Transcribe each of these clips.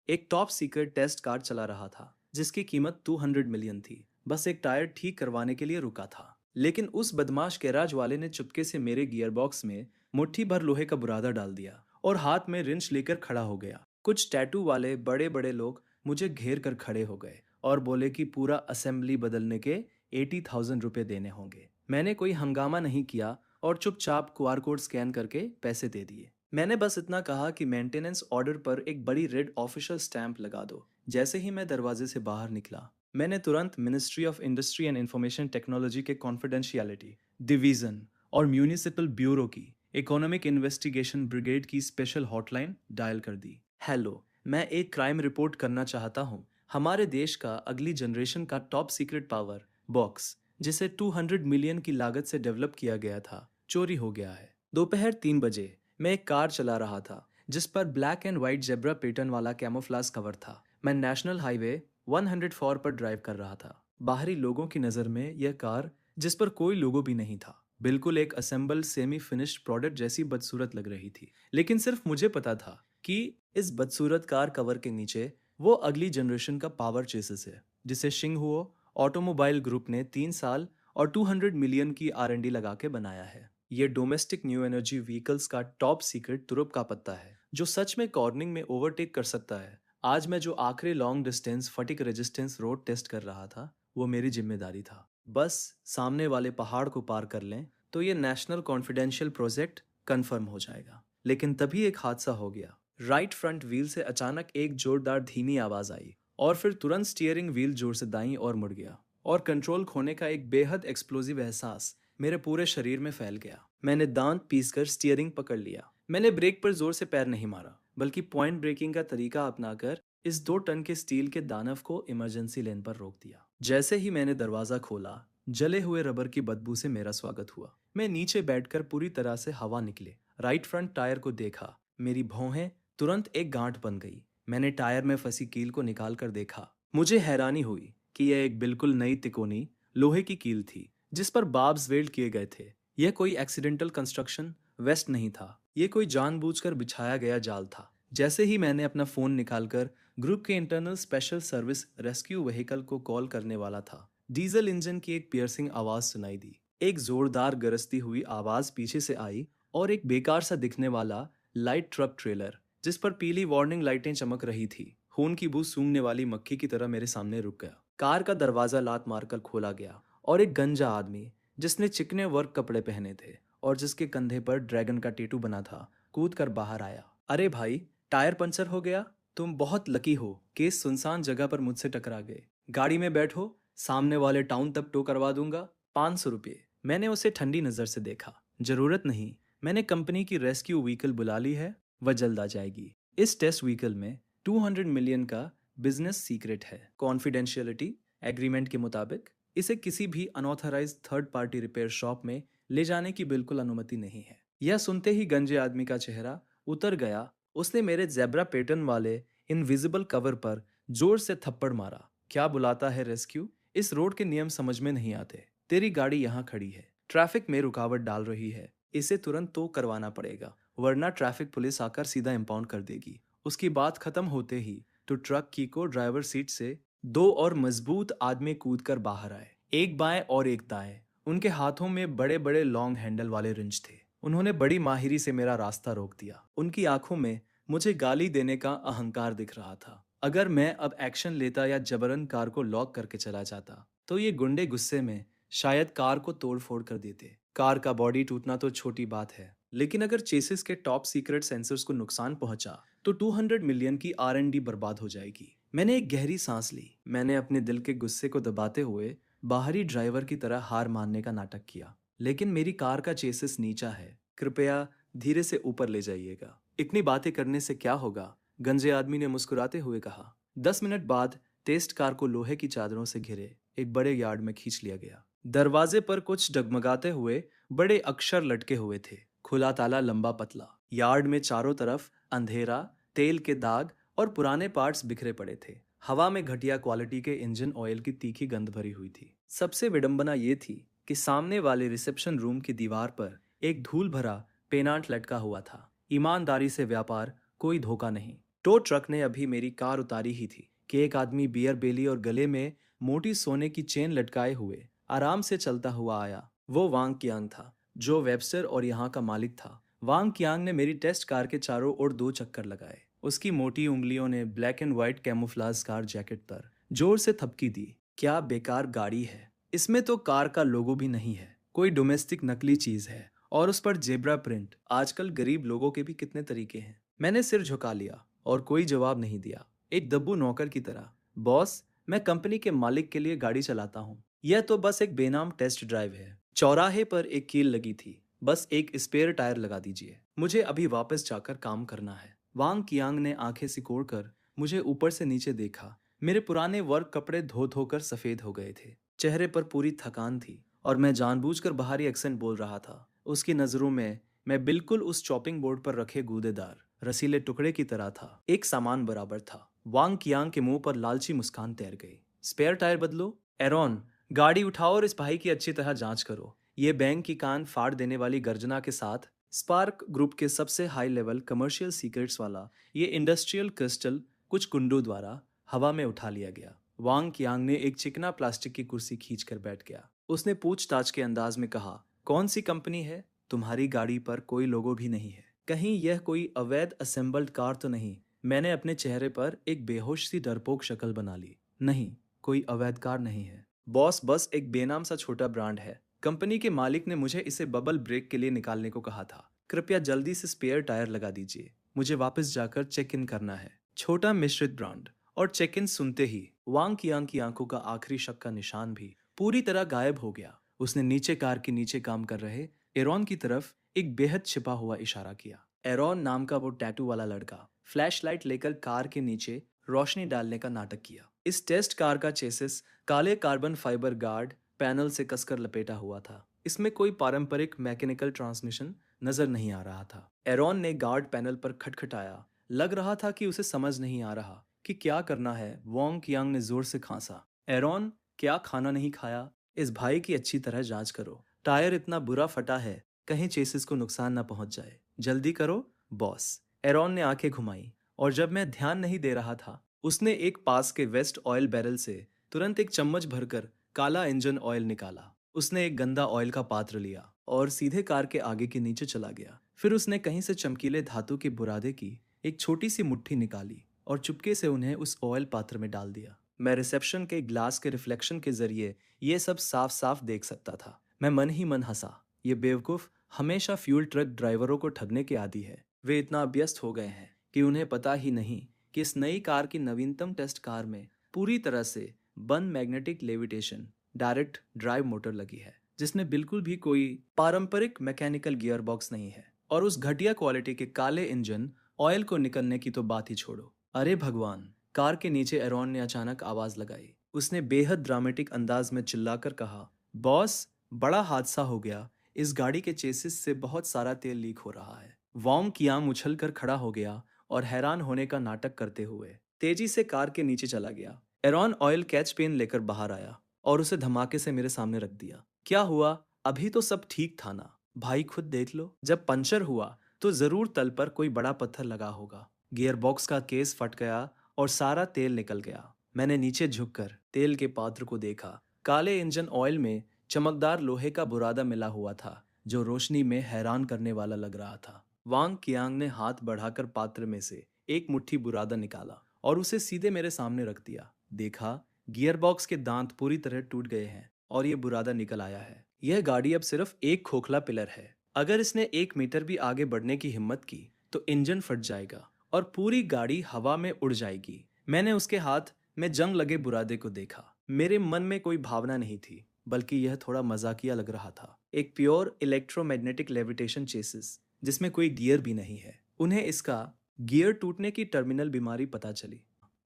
एक top secret test car चला रहा था जिसकी कीमत 200 मिलियन थी। बस एक टायर ठीक करवाने के लिए रुका था। लेकिन उस बदमाश गैराज वाले ने चुपके से मेरे गियर बॉक्स में मुट्ठी भर लोहे का बुरादा डाल दिया और हाथ में रिंच लेकर खड़ा हो गया। कुछ टैटू वाले बड़े बड़े लोग मुझे घेर कर खड़े हो गए और बोले कि पूरा असेंबली बदलने के 80,000 रुपये देने होंगे। मैंने कोई हंगामा नहीं किया और चुपचाप क्यूआर कोड स्कैन करके पैसे दे दिए। मैंने बस इतना कहा कि मेंटेनेंस ऑर्डर पर एक बड़ी रेड ऑफिशियल स्टैंप लगा दो। जैसे ही मैं दरवाजे से बाहर निकला, मैंने तुरंत ministry of industry and information technology के कॉन्फिडेंशियलिटी डिवीजन और म्यूनिसिपल ब्यूरो की इकोनॉमिक इन्वेस्टिगेशन ब्रिगेड की स्पेशल हॉटलाइन डायल कर दी। हेलो, मैं एक क्राइम रिपोर्ट करना चाहता हूँ। हमारे देश का अगली जनरेशन का टॉप सीक्रेट पावर बॉक्स, जिसे 200 मिलियन की लागत से डेवलप किया गया था, चोरी हो गया है। दोपहर 3 बजे मैं एक कार चला रहा था जिस पर black and white zebra pattern वाला कैमोफ्लाज कवर था। मैं नेशनल हाईवे 104 पर ड्राइव कर रहा था। बाहरी लोगों की नज़र में यह कार, जिस पर कोई लोगो भी नहीं था, बिल्कुल एक असेंबल सेमी फिनिश्ड प्रोडक्ट जैसी बदसूरत लग रही थी। लेकिन सिर्फ मुझे पता था कि इस बदसूरत कार कवर के नीचे वो अगली जनरेशन का पावर चेसिस है जिसे शिंगहुओ ऑटोमोबाइल ग्रुप ने 3 साल और 200 मिलियन की R&D लगा के बनाया है। ये डोमेस्टिक न्यू एनर्जी व्हीकल्स का टॉप सीक्रेट तुरुप का पत्ता है जो सच में कॉर्निंग में ओवरटेक कर सकता है। आज मैं जो आखिरी long distance fatigue resistance road test कर रहा था, वो मेरी जिम्मेदारी था। बस सामने वाले पहाड़ को पार कर लें तो ये नेशनल कॉन्फिडेंशियल प्रोजेक्ट कंफर्म हो जाएगा। लेकिन तभी एक हादसा हो गया। राइट फ्रंट व्हील से अचानक एक जोरदार धीमी आवाज आई और फिर तुरंत स्टीयरिंग व्हील जोर से दाईं ओर मुड़ गया और कंट्रोल खोने का एक बेहद एक्सप्लोजिव एहसास मेरे पूरे शरीर में फैल गया। मैंने दांत पीसकर स्टीयरिंग पकड़ लिया। मैंने ब्रेक पर जोर से पैर नहीं मारा, बल्कि पॉइंट ब्रेकिंग का तरीका अपनाकर इस 2 टन के स्टील के दानव को इमरजेंसी लेन पर रोक दिया। जैसे ही मैंने दरवाजा खोला, जले हुए रबर की बदबू से मेरा स्वागत हुआ। मैं नीचे बैठकर पूरी तरह से हवा निकले राइट फ्रंट टायर को देखा। मेरी भौहें तुरंत एक गांठ बन गई। मैंने टायर में फंसी कील को निकाल कर देखा। मुझे हैरानी हुई कि यह एक बिल्कुल नई तिकोनी लोहे की कील थी जिस पर बार्ब्स वेल्ड किए गए थे। यह कोई एक्सीडेंटल कंस्ट्रक्शन वेस्ट नहीं था, यह कोई जानबूझकर बिछाया गया जाल था। जैसे ही मैंने अपना फोन निकालकर ग्रुप के internal special service rescue vehicle को कॉल करने वाला था, डीजल इंजन की एक पियर्सिंग आवाज सुनाई दी। एक जोरदार गरजती हुई आवाज पीछे से आई और एक बेकार सा दिखने वाला लाइट ट्रक ट्रेलर, जिस पर पीली वार्निंग लाइटें चमक रही थी, खून की बू सूंघने वाली मक्खी की तरह मेरे सामने रुक गया। कार का दरवाजा लात मारकर खोला गया और एक गंजा आदमी, जिसने चिकने वर्क कपड़े पहने थे और जिसके कंधे पर ड्रैगन का टेटू बना था, कूद कर बाहर आया। अरे भाई, टायर पंचर हो गया। तुम बहुत लकी हो कि इस सुनसान जगह पर मुझसे टकरा गए। गाड़ी में बैठो, सामने वाले टाउन तक टो करवा दूंगा। 500 रुपये। मैंने उसे ठंडी नजर से देखा। जरूरत नहीं, मैंने कंपनी की रेस्क्यू व्हीकल बुला ली है, वह जल्द आ जाएगी। इस टेस्ट व्हीकल में 200 मिलियन का बिजनेस सीक्रेट है। कॉन्फिडेंशियलिटी एग्रीमेंट के मुताबिक इसे किसी भी unauthorised third party repair shop में ले जाने की बिल्कुल अनुमति नहीं है। यह सुनते ही गंजे आदमी का चेहरा उतर गया। उसने मेरे जेब्रा पैटर्न वाले इनविजिबल कवर पर जोर से थप्पड़ मारा। क्या बुलाता है रेस्क्यू? इस रोड के नियम समझ में नहीं आते। तेरी गाड़ी यहाँ खड़ी है, ट्रैफिक में रुकावट डाल रही है, इसे तुरंत तो करवाना पड़ेगा, वरना ट्रैफिक पुलिस आकर सीधा इंपाउंड कर देगी। उसकी बात खत्म होते ही तो ट्रक की को ड्राइवर सीट से 2 और मजबूत आदमी कूदकर बाहर आए, एक बाएं और एक दाएं। उनके हाथों में बड़े बड़े लॉन्ग हैंडल वाले रिंच थे। उन्होंने बड़ी माहिरी से मेरा रास्ता रोक दिया। उनकी आंखों में मुझे गाली देने का अहंकार दिख रहा था। अगर मैं अब एक्शन लेता या जबरन कार को लॉक करके चला जाता तो ये गुंडे गुस्से में शायद कार को तोड़ फोड़ कर देते। कार का बॉडी टूटना तो छोटी बात है, लेकिन अगर चेसिस के टॉप सीक्रेट सेंसर्स को नुकसान पहुंचा तो 200 मिलियन की R&D बर्बाद हो जाएगी। मैंने एक गहरी सांस ली। मैंने अपने दिल के गुस्से को दबाते हुए बाहरी ड्राइवर की तरह हार मानने का नाटक किया। लेकिन मेरी कार का चेसिस नीचा है, कृपया धीरे से ऊपर ले जाइएगा। इतनी बातें करने से क्या होगा? गंजे आदमी ने मुस्कुराते हुए कहा। 10 मिनट बाद टेस्ट कार को लोहे की चादरों से घिरे एक बड़े यार्ड में खींच लिया गया। दरवाजे पर कुछ डगमगाते हुए बड़े अक्षर लटके हुए थे, खुला ताला लंबा पतला। यार्ड में चारों तरफ अंधेरा, तेल के दाग और पुराने पार्ट्स बिखरे पड़े थे। हवा में घटिया क्वालिटी के इंजन ऑयल की तीखी गंध भरी हुई थी। सबसे विडंबना ये थी कि सामने वाले रिसेप्शन रूम की दीवार पर एक धूल भरा पेनांट लटका हुआ था। ईमानदारी से व्यापार, कोई धोखा नहीं। टो ट्रक ने अभी मेरी कार उतारी ही थी कि एक आदमी बियर बेली और गले में मोटी सोने की चेन लटकाए हुए आराम से चलता हुआ आया। वो वांग कियांग था, जो वेबस्टर और यहाँ का मालिक था। वांग कियांग ने मेरी टेस्ट कार के चारों ओर 2 चक्कर लगाए। उसकी मोटी उंगलियों ने black and white camouflage car jacket पर जोर से थपकी दी। क्या बेकार गाड़ी है, इसमें तो कार का लोगो भी नहीं है, कोई डोमेस्टिक नकली चीज है और उस पर जेब्रा प्रिंट। आजकल गरीब लोगों के भी कितने तरीके हैं। मैंने सिर झुका लिया और कोई जवाब नहीं दिया, एक दब्बू नौकर की तरह। बॉस, मैं कंपनी के मालिक के लिए गाड़ी चलाता हूँ, यह तो बस एक बेनाम टेस्ट ड्राइव है। चौराहे पर एक कील लगी थी, बस एक स्पेयर टायर लगा दीजिए, मुझे अभी वापस जाकर काम करना है। वांग कियांग ने आंखें सिकोड़कर मुझे ऊपर से नीचे देखा। मेरे पुराने वर्क कपड़े धो धोकर सफेद हो गए थे, चेहरे पर पूरी थकान थी और मैं जानबूझकर बाहरी एक्सेंट बोल रहा था। उसकी नजरों में मैं बिल्कुल उस चॉपिंग बोर्ड पर रखे गूदेदार रसीले टुकड़े की तरह था, एक सामान बराबर था। वांग कियांग के मुंह पर लालची मुस्कान तैर गई। स्पेयर टायर बदलो? एरॉन, गाड़ी उठाओ और इस भाई की अच्छी तरह जांच करो। ये बैंक की कान फाड़ देने वाली गर्जना के साथ स्पार्क ग्रुप के सबसे हाई लेवल कमर्शियल सीक्रेट्स वाला ये इंडस्ट्रियल क्रिस्टल कुछ गुंडों द्वारा हवा में उठा लिया गया। वांग कियांग ने एक चिकना प्लास्टिक की कुर्सी खींचकर बैठ गया। उसने पूछताछ के अंदाज में कहा, कौन सी कंपनी है? तुम्हारी गाड़ी पर कोई लोगो भी नहीं है, कहीं यह कोई अवैध असेंबल्ड कार तो नहीं? मैंने अपने चेहरे पर एक बेहोश सी डरपोक शक्ल बना ली। नहीं, कोई अवैध कार नहीं है बॉस, बस एक बेनाम सा छोटा ब्रांड है। कंपनी के मालिक ने मुझे इसे बबल ब्रेक के लिए निकालने को कहा था। कृपया जल्दी से स्पेयर टायर लगा दीजिए, मुझे वापस जाकर चेक इन करना है। छोटा मिश्रित ब्रांड। और चेक इन सुनते ही वांग कियांग की आंखों का आखिरी शक का निशान भी पूरी तरह गायब हो गया। उसने नीचे कार के नीचे काम कर रहे एरॉन की तरफ एक बेहद छिपा हुआ इशारा किया। एरॉन नाम का वो टैटू वाला लड़का फ्लैश लाइट लेकर कार के नीचे रोशनी डालने का नाटक किया। इस टेस्ट कार का चेसिस काले कार्बन फाइबर गार्ड पैनल से कसकर लपेटा हुआ था। इसमें कोई पारंपरिक मैकेनिकल ट्रांसमिशन नजर नहीं आ रहा था। एरॉन ने गार्ड पैनल पर खटखटाया। लग रहा था कि उसे समझ नहीं आ रहा कि क्या करना है। वांग कियांग ने जोर से खांसा। एरॉन, क्या खाना नहीं खाया? इस भाई की अच्छी तरह जांच करो। टायर इतना बुरा फटा है, कहीं चेसिस को नुकसान न पहुंच जाए। जल्दी करो बॉस। एरॉन ने आंखें घुमाई और जब मैं ध्यान नहीं दे रहा था, उसने एक पास के वेस्ट ऑयल बैरल से तुरंत एक चम्मच भरकर काला इंजन ऑयल निकाला। उसने एक गंदा ऑयल का पात्र लिया और सीधे कार के आगे के नीचे चला गया। फिर उसने कहीं से चमकीले धातु के बुरादे की एक छोटी सी मुट्ठी निकाली और चुपके से उन्हें उस ऑयल पात्र में डाल दिया। मैं रिसेप्शन के ग्लास के रिफ्लेक्शन के जरिए ये सब साफ साफ देख सकता था। मैं मन ही मन हंसा। ये बेवकूफ हमेशा फ्यूल ट्रक ड्राइवरों को ठगने के आदी है। वे इतना अभ्यस्त हो गए हैं कि उन्हें पता ही नहीं कि इस नई कार की नवीनतम टेस्ट कार में पूरी तरह से बंद magnetic levitation direct drive motor लगी है, जिसमें बिल्कुल भी कोई पारंपरिक मैकेनिकल गियर बॉक्स नहीं है। और उस घटिया क्वालिटी के काले इंजन ऑयल को निकलने की तो बात ही छोड़ो। अरे भगवान! कार के नीचे एरॉन ने अचानक आवाज लगाई। उसने बेहद ड्रामेटिक अंदाज में चिल्लाकर कहा, बॉस, बड़ा हादसा हो गया। इस गाड़ी के चेसिस से बहुत सारा तेल लीक हो रहा है। वांग कियांग उछलकर खड़ा हो गया और हैरान होने का नाटक करते हुए तेजी से कार के नीचे चला गया। एरॉन ऑयल कैच पेन लेकर बाहर आया और उसे धमाके से मेरे सामने रख दिया। क्या हुआ? अभी तो सब ठीक था ना? भाई खुद देख लो। जब पंचर हुआ तो जरूर तल पर कोई बड़ा पत्थर लगा होगा। गियर बॉक्स का केस फट गया और सारा तेल निकल गया। मैंने नीचे झुककर तेल के पात्र को देखा। काले इंजन ऑयल में चमकदार लोहे का बुरादा मिला हुआ था, जो रोशनी में हैरान करने वाला लग रहा था। वांग कियांग ने हाथ बढ़ाकर पात्र में से एक मुट्ठी बुरादा निकाला और उसे सीधे मेरे सामने रख दिया। देखा, गियरबॉक्स के दांत पूरी तरह टूट गए हैं और ये बुरादा निकल आया है। यह गाड़ी अब सिर्फ एक खोखला पिलर है। अगर इसने 1 मीटर भी आगे बढ़ने की हिम्मत की तो इंजन फट जाएगा और पूरी गाड़ी हवा में उड़ जाएगी। मैंने उसके हाथ में जंग लगे बुरादे को देखा। मेरे मन में कोई भावना नहीं थी, बल्कि यह थोड़ा मजाकिया लग रहा था। एक प्योर इलेक्ट्रोमैग्नेटिक लेविटेशन चेसिस जिसमें कोई गियर भी नहीं है। उन्हें इसका गियर टूटने की टर्मिनल बीमारी पता चली,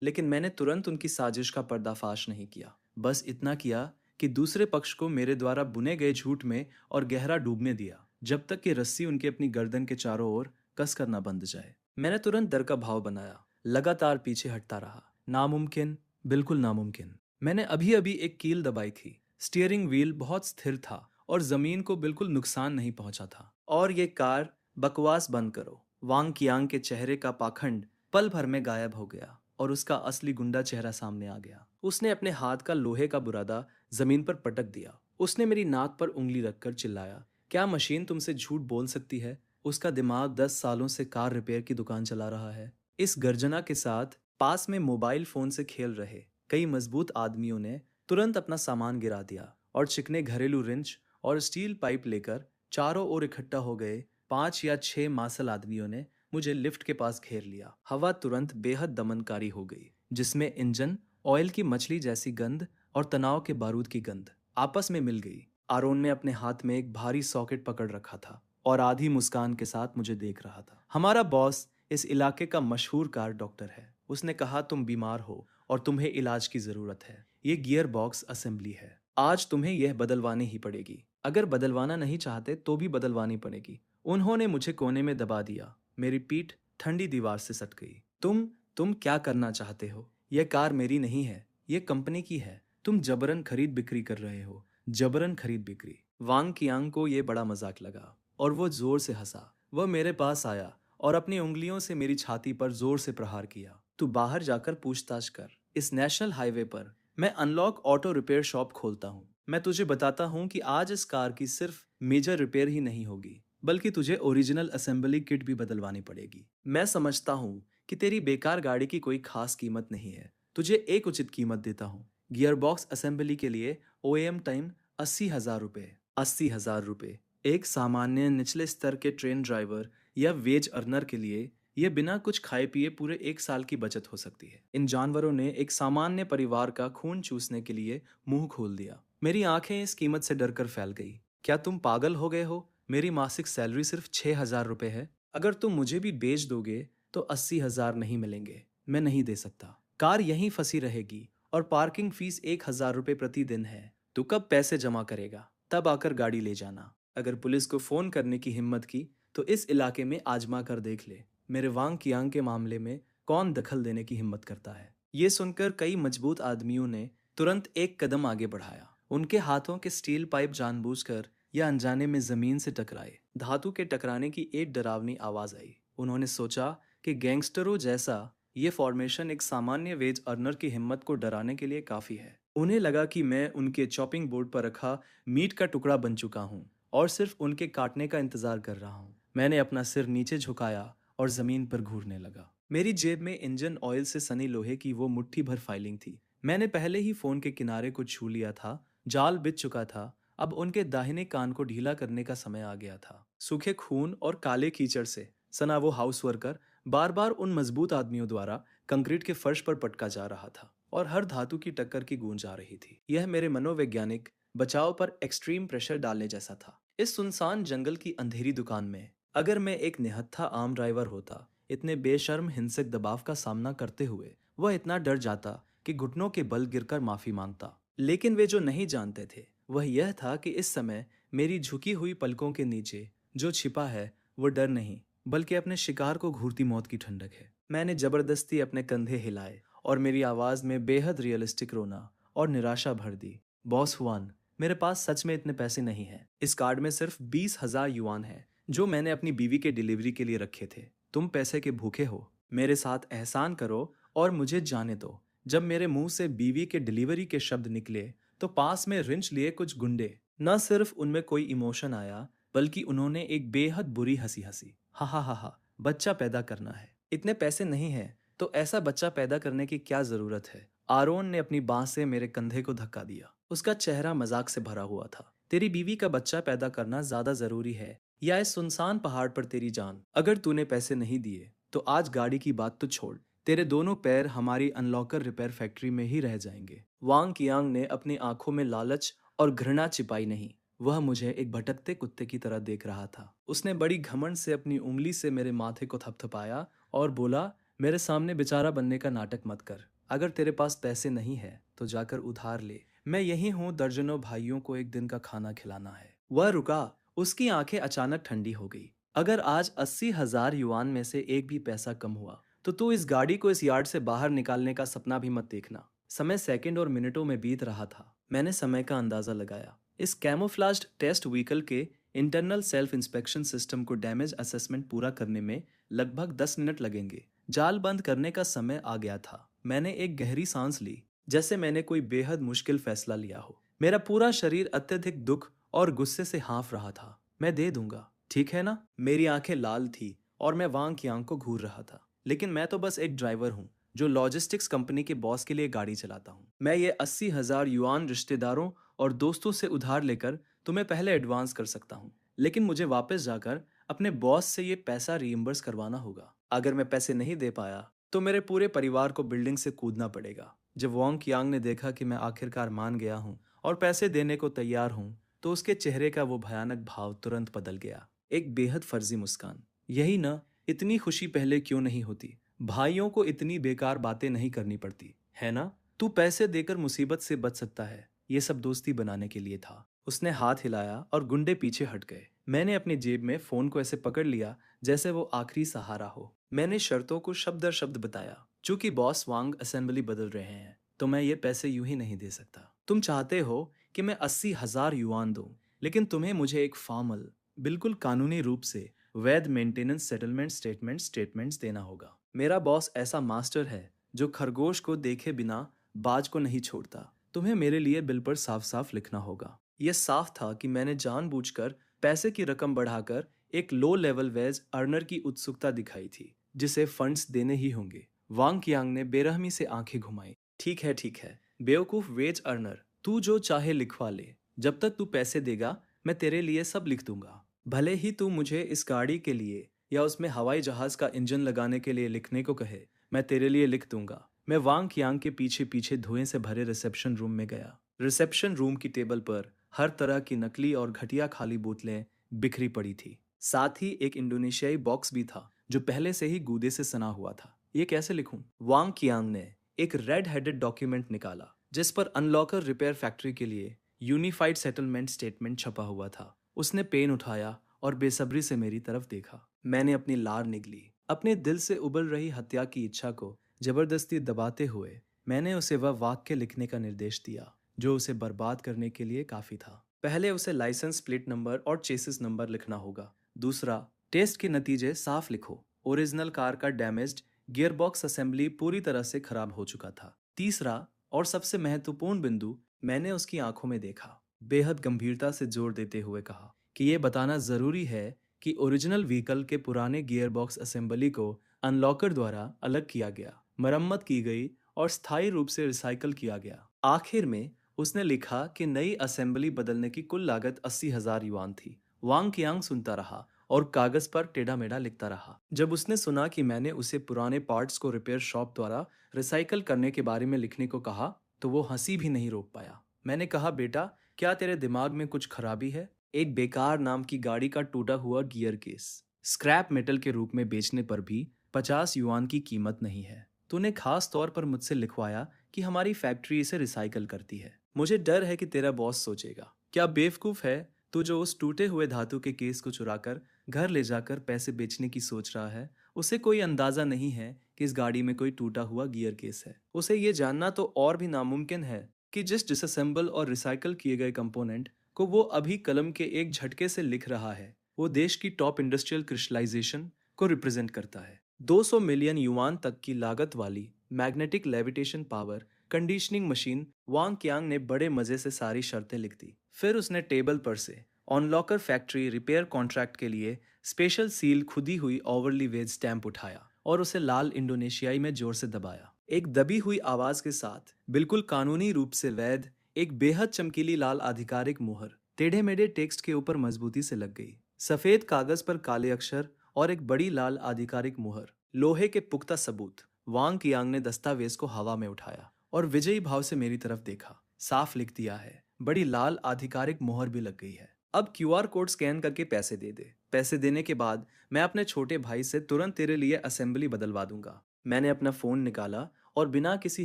लेकिन मैंने तुरंत उनकी साजिश का पर्दाफाश नहीं किया। बस इतना किया कि दूसरे पक्ष को मेरे द्वारा बुने गए झूठ में और गहरा डूबने दिया, जब तक कि रस्सी उनके अपनी गर्दन के चारों ओर कस कर ना बंध जाए। मैंने तुरंत डर का भाव बनाया, लगातार पीछे हटता रहा। नामुमकिन, बिल्कुल नामुमकिन। मैंने अभी अभी एक कील दबाई थी। स्टीयरिंग व्हील बहुत स्थिर था और जमीन को बिल्कुल नुकसान नहीं पहुंचा था। और ये कार, बकवास बंद करो। वांग कियांग के चेहरे का पाखंड पल भर में गायब हो गया और उसका असली गुंडा चेहरा सामने आ गया। उसने अपने हाथ का लोहे का बुरादा जमीन पर पटक दिया। उसने मेरी नाक पर उंगली रखकर चिल्लाया, क्या मशीन तुमसे झूठ बोल सकती है? उसका दिमाग 10 सालों से कार रिपेयर की दुकान चला रहा है। इस गर्जना के साथ पास में मोबाइल फोन से खेल रहे कई मजबूत आदमियों ने तुरंत अपना सामान गिरा दिया और चिकने घरेलू रिंच और स्टील पाइप लेकर चारों ओर इकट्ठा हो गए 5 या 6 मार्शल आदमियों ने मुझे लिफ्ट के पास घेर लिया। हवा तुरंत बेहद दमनकारी हो गई, जिसमें इंजन ऑयल की मछली जैसी गंध और तनाव के बारूद की गंध आपस में मिल गई। आरोन ने अपने हाथ में एक भारी सॉकेट पकड़ रखा था और आधी मुस्कान के साथ मुझे देख रहा था। हमारा बॉस इस इलाके का मशहूर कार डॉक्टर है। उसने कहा, तुम बीमार हो और तुम्हें इलाज की जरूरत है। ये गियर बॉक्स असेंबली है। आज तुम्हें यह बदलवानी ही पड़ेगी। अगर बदलवाना नहीं चाहते तो भी बदलवानी पड़ेगी। उन्होंने मुझे कोने में दबा दिया। मेरी पीठ ठंडी दीवार से सट गई। तुम क्या करना चाहते हो? यह कार मेरी नहीं है, यह कंपनी की है। तुम जबरन खरीद बिक्री कर रहे हो। जबरन खरीद बिक्री। वांग कियांग को यह बड़ा मजाक लगा और वो जोर से हंसा। वह मेरे पास आया और अपनी उंगलियों से मेरी छाती पर जोर से प्रहार किया। तू बाहर जाकर पूछताछ कर। इस नेशनल हाईवे पर मैं अनलॉक ऑटो रिपेयर शॉप खोलता हूँ। मैं तुझे बताता हूँ कि आज इस कार की सिर्फ मेजर रिपेयर ही नहीं होगी, बल्कि तुझे ओरिजिनल असेंबली किट भी बदलवानी पड़ेगी। मैं समझता हूँ कि तेरी बेकार गाड़ी की कोई खास कीमत नहीं है। तुझे एक उचित कीमत देता हूँ। गियरबॉक्स असेंबली के लिए ओएम टाइम 80,000 रुपये। 80,000 रुपये एक सामान्य निचले स्तर के ट्रेन ड्राइवर या वेज अर्नर के लिए यह बिना कुछ खाए पिए पूरे 1 साल की बचत हो सकती है। इन जानवरों ने एक सामान्य परिवार का खून चूसने के लिए मुंह खोल दिया। मेरी आंखें इस कीमत से डरकर फैल गई। क्या तुम पागल हो गए हो? मेरी मासिक सैलरी सिर्फ 6,000 रुपये है। अगर तुम मुझे भी बेच दोगे तो 80,000 नहीं मिलेंगे। मैं नहीं दे सकता। कार यहीं फंसी रहेगी और पार्किंग फीस 1,000 रुपये प्रतिदिन है। तू कब पैसे जमा करेगा? तब आकर गाड़ी ले जाना। अगर पुलिस को फोन करने की हिम्मत की तो इस इलाके में आजमा कर देख ले। मेरे वांग कियांग के मामले में कौन दखल देने की हिम्मत करता है? ये सुनकर कई मजबूत आदमियों ने तुरंत एक कदम आगे बढ़ाया। उनके हाथों के स्टील पाइप जानबूझकर या अनजाने में जमीन से टकराए। धातु के टकराने की एक डरावनी आवाज आई। उन्होंने सोचा कि गैंगस्टरों जैसा ये फॉर्मेशन एक सामान्य वेज अर्नर की हिम्मत को डराने के लिए काफी है। उन्हें लगा कि मैं उनके चॉपिंग बोर्ड पर रखा मीट का टुकड़ा बन चुका हूँ और सिर्फ उनके काटने का इंतजार कर रहा हूँ। मैंने अपना सिर नीचे झुकाया और जमीन पर घूरने लगा। मेरी जेब में इंजन ऑयल से सनी लोहे की वो मुट्ठी भर फाइलिंग थी। मैंने पहले ही फोन के किनारे को छू लिया था। जाल बिछ चुका था। अब उनके दाहिने कान को ढीला करने का समय आ गया था। सूखे खून और काले कीचड़ से सना वो हाउस वर्कर बार बार उन मजबूत आदमियों द्वारा कंक्रीट के फर्श पर पटका जा रहा था और हर धातु की टक्कर की गूंज आ रही थी। यह मेरे मनोवैज्ञानिक बचाव पर एक्सट्रीम प्रेशर डालने जैसा था। इस सुनसान जंगल की अंधेरी दुकान में अगर मैं एक निहत्था आम ड्राइवर होता, इतने बेशर्म हिंसक दबाव का सामना करते हुए वह इतना डर जाता कि घुटनों के बल गिरकर माफी मांगता। लेकिन वे जो नहीं जानते थे वह यह था कि इस समय मेरी झुकी हुई पलकों के नीचे जो छिपा है वो डर नहीं, बल्कि अपने शिकार को घूरती मौत की ठंडक है। मैंने जबरदस्ती अपने कंधे हिलाए और मेरी आवाज में बेहद रियलिस्टिक रोना और निराशा भर दी। बॉस हुआन, मेरे पास सच में इतने पैसे नहीं हैं। इस कार्ड में सिर्फ 20,000 युआन है जो मैंने अपनी बीवी के डिलीवरी के लिए रखे थे। तुम पैसे के भूखे हो। मेरे साथ एहसान करो और मुझे जाने दो। जब मेरे मुंह से बीवी के डिलीवरी के शब्द निकले तो पास में रिंच लिए कुछ गुंडे। न सिर्फ उनमें कोई इमोशन आया, बल्कि उन्होंने एक बेहद बुरी हंसी हंसी। हा हा हा हा, बच्चा पैदा करना है। इतने पैसे नहीं है तो ऐसा बच्चा पैदा करने की क्या जरूरत है? आरोन ने अपनी बांह से मेरे कंधे को धक्का दिया। उसका चेहरा मजाक से भरा हुआ था। तेरी बीवी का बच्चा पैदा करना ज्यादा जरूरी है या इस सुनसान पहाड़ पर तेरी जान? अगर तूने पैसे नहीं दिए तो आज गाड़ी की बात तो छोड़, तेरे दोनों पैर हमारी अनलॉकर रिपेयर फैक्ट्री में ही रह जाएंगे। वांग कियांग ने अपनी आंखों में लालच और घृणा छिपाई नहीं। वह मुझे एक भटकते कुत्ते की तरह देख रहा था। उसने बड़ी घमंड से अपनी उंगली से मेरे माथे को थपथपाया और बोला, मेरे सामने बेचारा बनने का नाटक मत कर। अगर तेरे पास पैसे नहीं है तो जाकर उधार ले। मैं यही हूँ, दर्जनों भाइयों को एक दिन का खाना खिलाना है। वह रुका। उसकी आंखें अचानक ठंडी हो गई। अगर आज 80,000 युआन में से एक भी पैसा कम हुआ तो तू इस गाड़ी को इस यार्ड से बाहर निकालने का सपना भी मत देखना। समय सेकंड और मिनटों में बीत रहा था। मैंने समय का अंदाजा लगाया। इस कैमोफ्लाज्ड टेस्ट व्हीकल के इंटरनल सेल्फ इंस्पेक्शन सिस्टम को डैमेज असेसमेंट पूरा करने में लगभग 10 मिनट लगेंगे। जाल बंद करने का समय आ गया था। मैंने एक गहरी सांस ली, जैसे मैंने कोई बेहद मुश्किल फैसला लिया हो। मेरा पूरा शरीर अत्यधिक दुख और गुस्से से हाँफ रहा था। मैं दे दूंगा, ठीक है ना? मेरी आंखें लाल थी और मैं वांग यांग को घूर रहा था। लेकिन मैं तो बस एक ड्राइवर हूँ जो लॉजिस्टिक्स कंपनी के बॉस के लिए गाड़ी चलाता हूँ। मैं ये 80,000 युआन रिश्तेदारों और दोस्तों से उधार लेकर तुम्हें पहले एडवांस कर सकता हूँ, लेकिन मुझे वापस जाकर अपने बॉस से ये पैसा रीइंबर्स करवाना होगा। अगर मैं पैसे नहीं दे पाया तो मेरे पूरे परिवार को बिल्डिंग से कूदना पड़ेगा। जब वोंग यांग ने देखा कि मैं आखिरकार मान गया हूँ और पैसे देने को तैयार हूँ, तो उसके चेहरे का वो भयानक भाव तुरंत बदल गया। एक बेहद फर्जी मुस्कान। यही ना, इतनी खुशी पहले क्यों नहीं होती? भाइयों को इतनी बेकार बातें नहीं करनी पड़ती, है ना? तू पैसे देकर मुसीबत से बच सकता है। ये सब दोस्ती बनाने के लिए था। उसने हाथ हिलाया और गुंडे पीछे हट गए। मैंने अपनी जेब में फोन को ऐसे पकड़ लिया जैसे वो आखिरी सहारा हो। मैंने शर्तों को शब्द दर शब्द बताया। चूंकि बॉस वांग असेंबली बदल रहे हैं, तो मैं ये पैसे यूं ही नहीं दे सकता। तुम चाहते हो कि मैं 80,000 युआन दूं, लेकिन तुम्हें मुझे एक फॉर्मल, बिल्कुल कानूनी रूप से वैध मेंटेनेंस सेटलमेंट स्टेटमेंट्स देना होगा। मेरा बॉस ऐसा मास्टर है जो खरगोश को देखे बिना बाज को नहीं छोड़ता। तुम्हें मेरे लिए बिल पर साफ साफ लिखना होगा। यह साफ था कि मैंने जानबूझकर पैसे की रकम बढ़ाकर एक लो लेवल वेज अर्नर की उत्सुकता दिखाई थी, जिसे फंड्स देने ही होंगे। वांग कियांग ने बेरहमी से आंखें घुमाई। ठीक है, बेवकूफ वेज अर्नर, तू जो चाहे लिखवा ले। जब तक तू पैसे देगा, मैं तेरे लिए सब लिख दूंगा। भले ही तू मुझे इस गाड़ी के लिए या उसमें हवाई जहाज का इंजन लगाने के लिए लिखने को कहे, मैं तेरे लिए लिख दूंगा। मैं वांग कियांग के पीछे पीछे धुएं से भरे रिसेप्शन रूम में गया। रिसेप्शन रूम की टेबल पर हर तरह की नकली और घटिया खाली बोतलें बिखरी पड़ी थी। साथ ही एक इंडोनेशियाई बॉक्स भी था जो पहले से ही गूदे से सना हुआ था। ये कैसे लिखूं? वांग कियांग ने एक रेड हेडेड डॉक्यूमेंट निकाला जिस पर अनलॉकर रिपेयर फैक्ट्री के लिए यूनिफाइड सेटलमेंट स्टेटमेंट छपा हुआ था। उसने पेन उठाया और बेसब्री से मेरी तरफ देखा। मैंने अपनी लार निगली। अपने दिल से उबल रही हत्या की इच्छा को जबरदस्ती दबाते हुए मैंने उसे वह वाक्य लिखने का निर्देश दिया जो उसे बर्बाद करने के लिए काफी था। पहले उसे लाइसेंस प्लेट नंबर और चेसिस नंबर लिखना होगा। दूसरा, टेस्ट के नतीजे साफ लिखो। ओरिजिनल कार का डैमेज्ड गियरबॉक्स असेंबली पूरी तरह से खराब हो चुका था। तीसरा और सबसे महत्वपूर्ण बिंदु मैंने उसकी आंखों में देखा। बेहद गंभीरता से जोर देते हुए कहा कि यह बताना जरूरी है कि ओरिजिनल व्हीकल के पुराने गियरबॉक्स असेंबली को अनलॉकर द्वारा अलग किया गया, मरम्मत की गई और स्थायी रूप से रिसाइकल किया गया। आखिर में उसने लिखा कि नई असेंबली बदलने की कुल लागत 80,000 युआन थी। वांग कियांग सुनता रहा और कागज पर टेढ़ा मेढ़ा लिखता रहा। जब उसने सुना कि मैंने उसे पुराने पार्ट्स को रिपेयर शॉप द्वारा रिसाइकल करने के बारे में लिखने को कहा, तो वो हंसी भी नहीं रोक पाया। मैंने कहा, बेटा, क्या तेरे दिमाग में कुछ खराबी है? एक बेकार नाम की गाड़ी का टूटा हुआ गियर केस स्क्रैप मेटल के रूप में बेचने पर भी 50 युआन की कीमत नहीं है। तूने खास तौर पर मुझसे लिखवाया कि हमारी फैक्ट्री इसे रिसाइकल करती है। मुझे डर है कि तेरा बॉस सोचेगा, क्या बेवकूफ है तू जो उस टूटे हुए धातु के केस को चुराकर घर ले जाकर पैसे बेचने की सोच रहा है। उसे कोई अंदाजा नहीं है कि इस गाड़ी में कोई टूटा हुआ गियर केस है। उसे ये जानना तो और भी नामुमकिन है कि जिस डिसअसेंबल और रिसाइकल किए गए कंपोनेंट को वो अभी कलम के एक झटके से लिख रहा है, वो देश की टॉप इंडस्ट्रियल क्रिस्टलाइजेशन को रिप्रेजेंट करता है। 200 मिलियन युआन तक की लागत वाली magnetic levitation power conditioning machine. Wang Qiang ने बड़े मजे से सारी शर्तें लिख दी। फिर उसने टेबल पर से ऑनलॉकर फैक्ट्री रिपेयर कॉन्ट्रैक्ट के लिए स्पेशल सील खुदी हुई ओवरली वेज स्टैंप उठाया और उसे लाल इंडोनेशियाई में जोर से दबाया। एक दबी हुई आवाज के साथ बिल्कुल कानूनी रूप से वैध एक बेहद चमकीली लाल आधिकारिक मुहर टेढ़े मेढ़े टेक्स्ट के ऊपर मजबूती से लग गई। सफेद कागज पर काले अक्षर और एक बड़ी लाल आधिकारिक मुहर, लोहे के पुख्ता सबूत। वांग कियांग ने दस्तावेज को हवा में उठाया और विजयी भाव से मेरी तरफ देखा। साफ लिख दिया है, बड़ी लाल आधिकारिक मुहर भी लग गई है। अब क्यूआर कोड स्कैन करके पैसे दे दे। पैसे देने के बाद मैं अपने छोटे भाई से तुरंत तेरे लिए असेंबली बदलवा दूंगा। मैंने अपना फोन निकाला और बिना किसी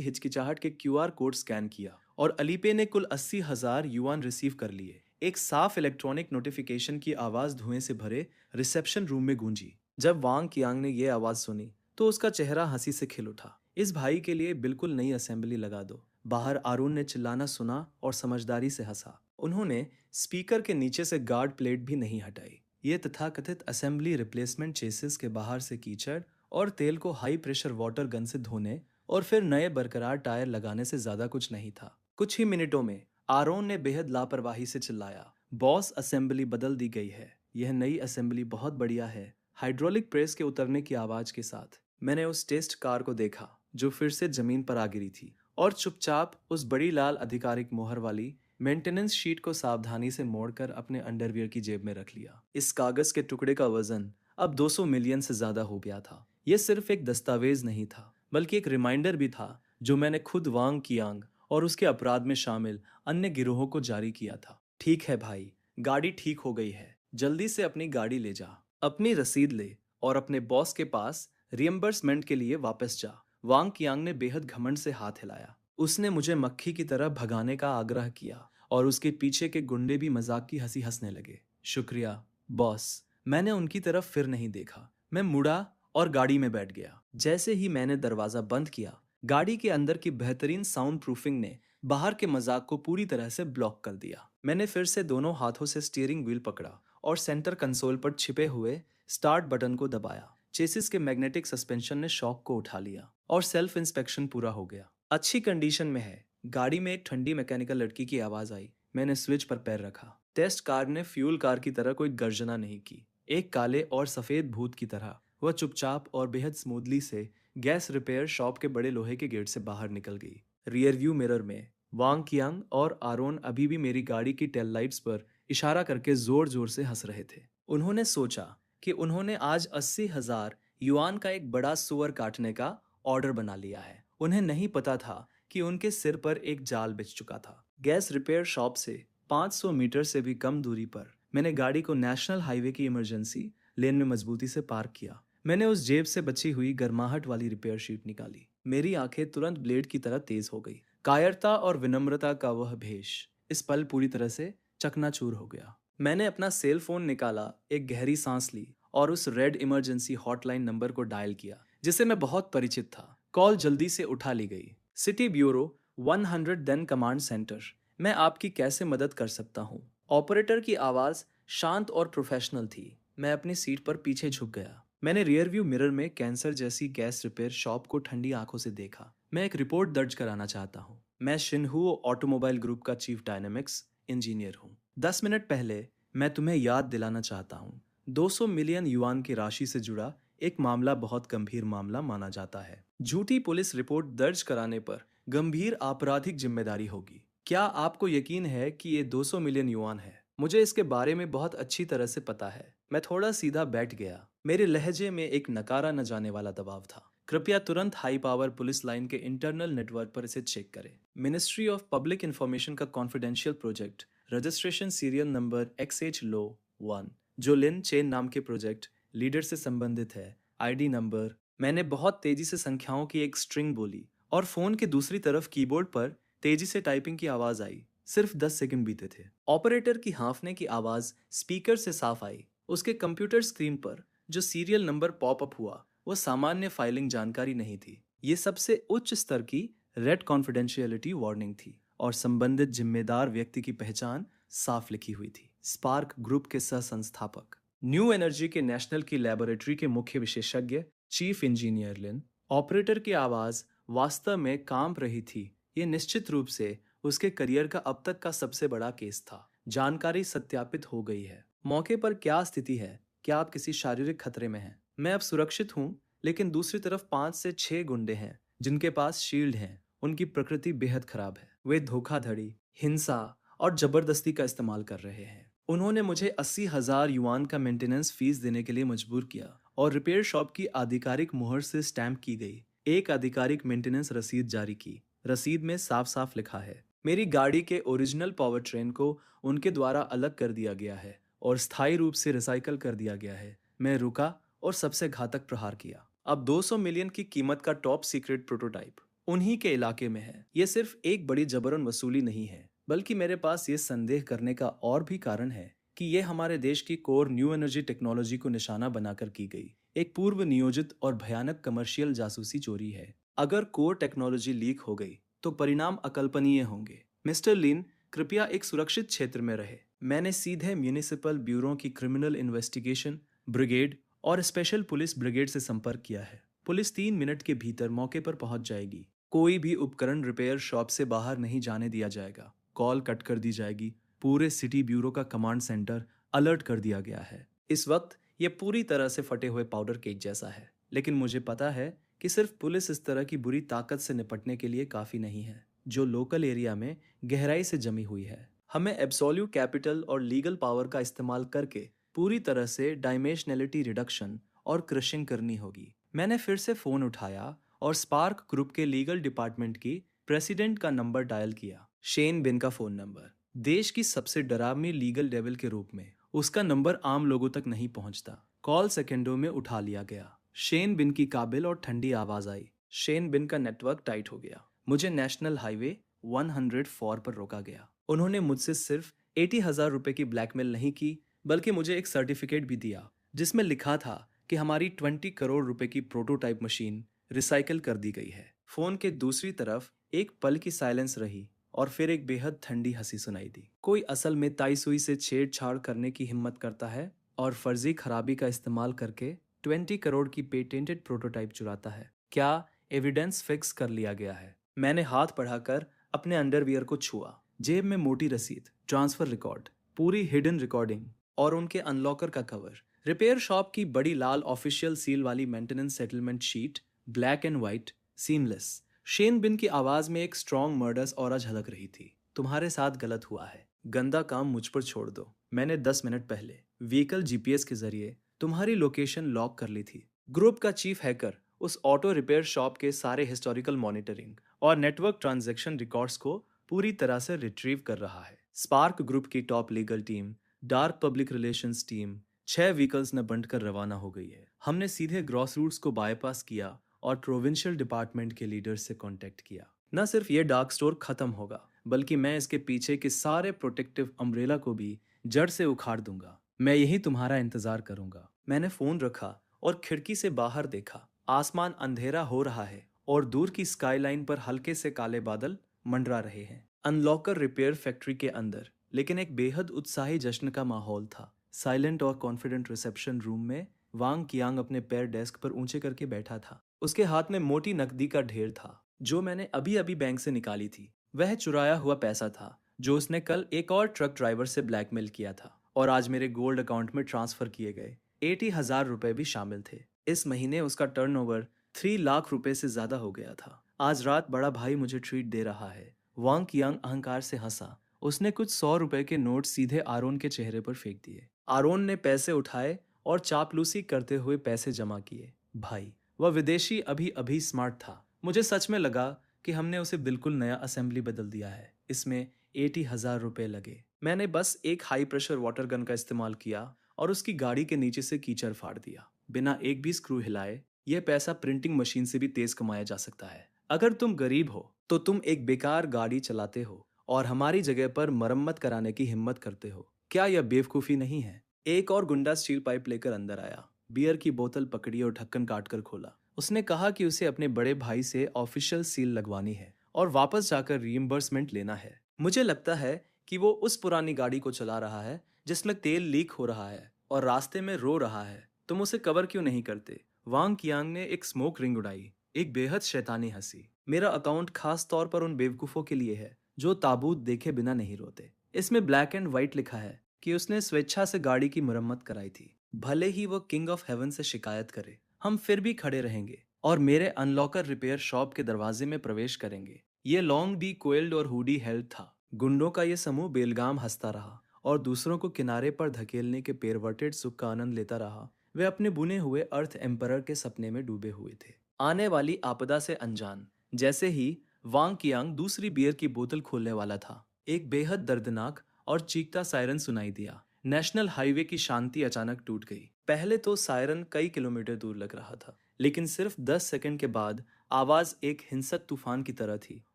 हिचकिचाहट के क्यूआर कोड स्कैन किया और अलीपे ने कुल 80,000 युआन रिसीव कर लिए। एक साफ इलेक्ट्रॉनिक नोटिफिकेशन की आवाज धुएं से भरे रिसेप्शन रूम में गूंजी। जब वांग कियांग ने यह आवाज सुनी तो उसका चेहरा हंसी से खिल उठा। इस भाई के लिए बिल्कुल नई असेंबली लगा दो। बाहर आरुण ने चिल्लाना सुना और समझदारी से हंसा। उन्होंने स्पीकर के नीचे से गार्ड प्लेट भी नहीं हटाई। ये तथाकथित असेंबली रिप्लेसमेंट चेसिस के बाहर से कीचड़ और तेल को हाई प्रेशर वाटर गन से धोने और फिर नए बरकरार टायर लगाने से ज्यादा कुछ नहीं था। कुछ ही मिनटों में आरोन ने बेहद लापरवाही से चिल्लाया, बॉस असेंबली बदल दी गई है। यह नई असेंबली बहुत बढ़िया है। हाइड्रोलिक प्रेस के उतरने की आवाज के साथ मैंने उस टेस्ट कार को देखा जो फिर से जमीन पर आ गिरी थी और चुपचाप उस बड़ी लाल आधिकारिक मोहर वाली मेंटेनेंस शीट को सावधानी से मोड़कर अपने अंडरवियर की जेब में रख लिया। इस कागज के टुकड़े का वजन अब 200 मिलियन से ज्यादा हो गया था। यह सिर्फ एक दस्तावेज नहीं था, बल्कि एक रिमाइंडर भी था जो मैंने खुद वांग कियांग और उसके अपराध में शामिल अन्य गिरोहों को जारी किया था। ठीक है भाई, गाड़ी ठीक हो गई है। जल्दी से अपनी गाड़ी ले जा, अपनी रसीद ले और अपने बॉस के पास रियम्बर्समेंट के लिए वापस जा। वांग कियांग ने बेहद घमंड से हाथ हिलाया। उसने मुझे मक्खी की तरह भगाने का आग्रह किया और उसके पीछे के गुंडे भी मजाक की हंसी हंसने लगे। शुक्रिया बॉस। मैंने उनकी तरफ फिर नहीं देखा। मैं मुड़ा और गाड़ी में बैठ गया। जैसे ही मैंने दरवाजा बंद किया, गाड़ी के अंदर की बेहतरीन साउंड प्रूफिंग ने बाहर के मजाक को पूरी तरह से ब्लॉक कर दिया। मैंने फिर से दोनों हाथों से स्टीयरिंग व्हील पकड़ा और सेंटर कंसोल पर छिपे हुए स्टार्ट बटन को दबाया। चेसिस के मैग्नेटिक सस्पेंशन ने शॉक को उठा लिया और सेल्फ इंस्पेक्शन पूरा हो गया। अच्छी कंडीशन में है। गाड़ी में एक ठंडी मैकेनिकल लड़की की आवाज आई। मैंने स्विच पर पैर रखा। टेस्ट कार ने फ्यूल कार की तरह कोई गर्जना नहीं की। एक काले और सफेद भूत की तरह वह चुपचाप और बेहद स्मूथली से गैस रिपेयर शॉप के बड़े लोहे के गेट से बाहर निकल गई। रियर व्यू मिरर में वांग कियांग और आरोन अभी भी मेरी गाड़ी की टेल लाइट्स पर इशारा करके जोर जोर से हंस रहे थे। उन्होंने सोचा कि उन्होंने आज 80,000 युआन का एक बड़ा सुअर काटने का ऑर्डर बना लिया है। उन्हें नहीं पता था कि उनके सिर पर एक जाल बिछ चुका था। गैस रिपेयर शॉप से 500 मीटर से भी कम दूरी पर मैंने गाड़ी को नेशनल हाईवे की इमरजेंसी लेन में मजबूती से पार्क किया। मैंने उस जेब से बची हुई गर्माहट वाली रिपेयर शीट निकाली। मेरी आंखें तुरंत ब्लेड की तरह तेज हो गई। कायरता और विनम्रता का वह भेष इस पल पूरी तरह से चकनाचूर हो गया। मैंने अपना सेल फोन निकाला, एक गहरी सांस ली और उस रेड इमरजेंसी हॉटलाइन नंबर को डायल किया जिसे मैं बहुत परिचित था। कॉल जल्दी से उठा ली गई। City bureau 100 then command centre. मैं आपकी कैसे मदद कर सकता हूँ? ऑपरेटर की आवाज शांत और प्रोफेशनल थी। मैं अपनी सीट पर पीछे झुक गया। मैंने रियर व्यू मिरर में कैंसर जैसी गैस रिपेयर शॉप को ठंडी आंखों से देखा। मैं एक रिपोर्ट दर्ज कराना चाहता हूँ। मैं शिनहुओ ऑटोमोबाइल ग्रुप का चीफ डायनेमिक्स इंजीनियर हूँ। 10 मिनट पहले मैं तुम्हें याद दिलाना चाहता हूँ, 200 मिलियन युआन की राशि से जुड़ा एक मामला बहुत गंभीर मामला माना जाता है। झूठी पुलिस रिपोर्ट दर्ज कराने पर गंभीर आपराधिक जिम्मेदारी होगी। क्या आपको यकीन है कि ये 200 मिलियन युआन है? मुझे इसके बारे में बहुत अच्छी तरह से पता है। मैं थोड़ा सीधा बैठ गया। मेरे लहजे में एक नकारा न जाने वाला दबाव था। कृपया तुरंत हाई पावर पुलिस लाइन के इंटरनल नेटवर्क पर इसे चेक करें। मिनिस्ट्री ऑफ पब्लिक इंफॉर्मेशन का confidential project, registration serial number XH लो 1, जो लिन चेन नाम के प्रोजेक्ट लीडर से संबंधित है। ID number. मैंने बहुत तेजी से संख्याओं की एक स्ट्रिंग बोली और फोन के दूसरी तरफ कीबोर्ड पर तेजी से टाइपिंग की आवाज आई। सिर्फ 10 सेकंड बीते थे। ऑपरेटर की हाँफने की आवाज स्पीकर से साफ आई। उसके कंप्यूटर स्क्रीन पर जो सीरियल नंबर पॉप अप हुआ वो सामान्य फाइलिंग जानकारी नहीं थी। ये सबसे उच्च स्तर की रेड कॉन्फिडेंशियलिटी वार्निंग थी और संबंधित जिम्मेदार व्यक्ति की पहचान साफ लिखी हुई थी। स्पार्क ग्रुप के सह संस्थापक, न्यू एनर्जी के नेशनल की लैबोरेटरी के मुख्य विशेषज्ञ, चीफ इंजीनियर लिन। ऑपरेटर की आवाज वास्तव में कांप रही थी। ये निश्चित रूप से उसके करियर का अब तक का सबसे बड़ा केस था। जानकारी सत्यापित हो गई है। मौके पर क्या स्थिति है? क्या आप किसी शारीरिक खतरे में हैं? मैं अब सुरक्षित हूँ, लेकिन दूसरी तरफ 5 से 6 गुंडे हैं जिनके पास शील्ड हैं। उनकी प्रकृति बेहद खराब है। वे धोखाधड़ी, हिंसा और जबरदस्ती का इस्तेमाल कर रहे हैं। उन्होंने मुझे 80,000 युआन का मेंटेनेंस फीस देने के लिए मजबूर किया और रिपेयर शॉप की आधिकारिक मुहर से स्टैंप की गई एक आधिकारिक मेंटेनेंस रसीद जारी की। रसीद में साफ साफ लिखा है, मेरी गाड़ी के ओरिजिनल पावर ट्रेन को उनके द्वारा अलग कर दिया गया है और स्थायी रूप से रिसाइकल कर दिया गया है। मैं रुका और सबसे घातक प्रहार किया। अब 200 मिलियन की कीमत का टॉप सीक्रेट प्रोटोटाइप उन्हीं के इलाके में है। यह सिर्फ एक बड़ी जबरन वसूली नहीं है, बल्कि मेरे पास ये संदेह करने का और भी कारण है कि यह हमारे देश की कोर न्यू एनर्जी टेक्नोलॉजी को निशाना बनाकर की गई एक पूर्व नियोजित और भयानक कमर्शियल जासूसी चोरी है। अगर कोर टेक्नोलॉजी लीक हो गई तो परिणाम अकल्पनीय होंगे। मिस्टर लिन, कृपया एक सुरक्षित क्षेत्र में रहे। मैंने सीधे म्यूनिसिपल ब्यूरो की क्रिमिनल इन्वेस्टिगेशन ब्रिगेड और स्पेशल पुलिस ब्रिगेड से संपर्क किया है। पुलिस 3 मिनट के भीतर मौके पर पहुंच जाएगी। कोई भी उपकरण रिपेयर शॉप से बाहर नहीं जाने दिया जाएगा। कॉल कट कर दी जाएगी। पूरे सिटी ब्यूरो का कमांड सेंटर अलर्ट कर दिया गया है। इस वक्त ये पूरी तरह से फटे हुए पाउडर केक जैसा है, लेकिन मुझे पता है कि सिर्फ पुलिस इस तरह की बुरी ताकत से निपटने के लिए काफी नहीं है, जो लोकल एरिया में गहराई से जमी हुई है। हमें एब्सोल्यूट कैपिटल और लीगल पावर का इस्तेमाल करके पूरी तरह से डायमेंशनैलिटी रिडक्शन और क्रशिंग करनी होगी। मैंने फिर से फोन उठाया और स्पार्क ग्रुप के लीगल डिपार्टमेंट की प्रेसिडेंट का नंबर डायल किया। शेन बिन का फोन नंबर। देश की सबसे डरावनी लीगल डेविल के रूप में उसका नंबर आम लोगों तक नहीं पहुंचता। कॉल सेकंडों में उठा लिया गया। शेन बिन की काबिल और ठंडी आवाज आई। शेन बिन का नेटवर्क टाइट हो गया। मुझे नेशनल हाईवे 104 पर रोका गया। उन्होंने मुझसे सिर्फ 80,000 रुपए की ब्लैकमेल नहीं की, बल्कि मुझे एक सर्टिफिकेट भी दिया जिसमें लिखा था कि हमारी 20 करोड़ रुपए की प्रोटोटाइप मशीन रिसाइकिल कर दी गई है। फोन के दूसरी तरफ एक पल की साइलेंस रही और फिर एक बेहद ठंडी हंसी सुनाई दी। कोई असल में ताईसुई से छेड़छाड़ करने की हिम्मत करता है और फर्जी खराबी का इस्तेमाल करके 20 करोड़ की पेटेंटेड प्रोटोटाइप चुराता है। क्या एविडेंस फिक्स कर लिया गया है? मैंने हाथ बढ़ाकर अपने अंडरवियर को छुआ। जेब में मोटी रसीद, ट्रांसफर रिकॉर्ड, पूरी हिडन रिकॉर्डिंग और उनके अनलॉकर का कवर। रिपेयर शॉप की बड़ी लाल ऑफिशियल सील वाली maintenance settlement sheet, black and white, seamless. Shen Bin की आवाज में एक स्ट्रॉन्ग मर्डर्स ऑरा झलक रही थी। तुम्हारे साथ गलत हुआ है। गंदा काम मुझ पर छोड़ दो। मैंने 10 मिनट पहले व्हीकल जीपीएस के जरिए तुम्हारी लोकेशन लॉक कर ली थी। ग्रुप का चीफ हैकर उस ऑटो रिपेयर शॉप के सारे हिस्टोरिकल मॉनिटरिंग और नेटवर्क ट्रांजैक्शन रिकॉर्ड्स को पूरी तरह से रिट्रीव कर रहा है। स्पार्क ग्रुप की top legal team, dark public relations team 6 vehicles में बंटकर रवाना हो गई है। हमने सीधे ग्रॉस रूट्स को बाईपास किया और प्रोविंशियल डिपार्टमेंट के लीडर से कांटेक्ट किया। न सिर्फ ये डार्क स्टोर खत्म होगा, बल्कि मैं इसके पीछे के सारे प्रोटेक्टिव अम्ब्रेला को भी जड़ से उखाड़ दूंगा। मैं यही तुम्हारा इंतजार करूंगा। मैंने फोन रखा और खिड़की से बाहर देखा। आसमान अंधेरा हो रहा है और दूर की स्काईलाइन पर हल्के से काले बादल मंडरा रहे हैं। अनलॉकर रिपेयर फैक्ट्री के अंदर लेकिन एक बेहद उत्साही जश्न का माहौल था। साइलेंट और कॉन्फिडेंट रिसेप्शन रूम में वांग कियांग अपने पैर डेस्क पर ऊंचे करके बैठा था। उसके हाथ में मोटी नकदी का ढेर था, जो मैंने अभी अभी बैंक से निकाली थी। वह चुराया हुआ पैसा था जो उसने कल एक और ट्रक ड्राइवर से ब्लैकमेल किया था और आज मेरे गोल्ड अकाउंट में ट्रांसफर किए गए 80,000 रुपए भी शामिल थे। इस महीने उसका टर्नओवर 3 लाख रुपए से ज्यादा हो गया था। आज रात बड़ा भाई मुझे ट्रीट दे रहा है। वांग कियांग अहंकार से हंसा। उसने कुछ 100 रुपए के नोट सीधे आरोन के चेहरे पर फेंक दिए। आरोन ने पैसे उठाए और चापलूसी करते हुए पैसे जमा किए। भाई, वह विदेशी अभी अभी स्मार्ट था। मुझे सच में लगा कि हमने उसे बिल्कुल नया असेंबली बदल दिया है। इसमें 80,000 रुपए लगे। मैंने बस एक हाई प्रेशर वाटर गन का इस्तेमाल किया और उसकी गाड़ी के नीचे से कीचड़ फाड़ दिया। बिना एक भी स्क्रू हिलाए यह पैसा प्रिंटिंग मशीन से भी तेज कमाया जा सकता है। अगर तुम गरीब हो तो तुम एक बेकार गाड़ी चलाते हो और हमारी जगह पर मरम्मत कराने की हिम्मत करते हो। क्या यह बेवकूफ़ी नहीं है? एक और गुंडा स्टील पाइप लेकर अंदर आया, बियर की बोतल पकड़ी और ढक्कन काटकर खोला। उसने कहा कि उसे अपने बड़े भाई से ऑफिशियल सील लगवानी है और वापस जाकर रीइंबर्समेंट लेना है। मुझे लगता है कि वो उस पुरानी गाड़ी को चला रहा है जिसमें तेल लीक हो रहा है और रास्ते में रो रहा है। तुम उसे कवर क्यों नहीं करते? वांग कियांग ने एक स्मोक रिंग उड़ाई, एक बेहद शैतानी हंसी। मेरा अकाउंट खास तौर पर उन बेवकूफों के लिए है जो ताबूत देखे बिना नहीं रोते। इसमें ब्लैक एंड व्हाइट लिखा है कि उसने स्वेच्छा से गाड़ी की मरम्मत कराई थी। भले ही वो किंग ऑफ हेवन से शिकायत करे, हम फिर भी खड़े रहेंगे और मेरे अनलॉकर रिपेयर शॉप के दरवाजे में प्रवेश करेंगे। ये लॉन्ग डी कोइल्ड और हुडी हेल्ड था। गुंडों का ये समूह बेलगाम हंसता रहा और दूसरों को किनारे पर धकेलने के पेरवर्टेड सुख का आनंद लेता रहा। वे अपने बुने हुए अर्थ एम्परर के सपने में डूबे हुए थे, आने वाली आपदा से अनजान। जैसे ही वांग कियांग दूसरी बियर की बोतल खोलने वाला था, एक बेहद दर्दनाक और चीखता सायरन सुनाई दिया। नेशनल हाईवे की शांति अचानक टूट गई। पहले तो सायरन कई किलोमीटर दूर लग रहा था, लेकिन सिर्फ 10 सेकंड के बाद आवाज एक हिंसक तूफान की तरह थी।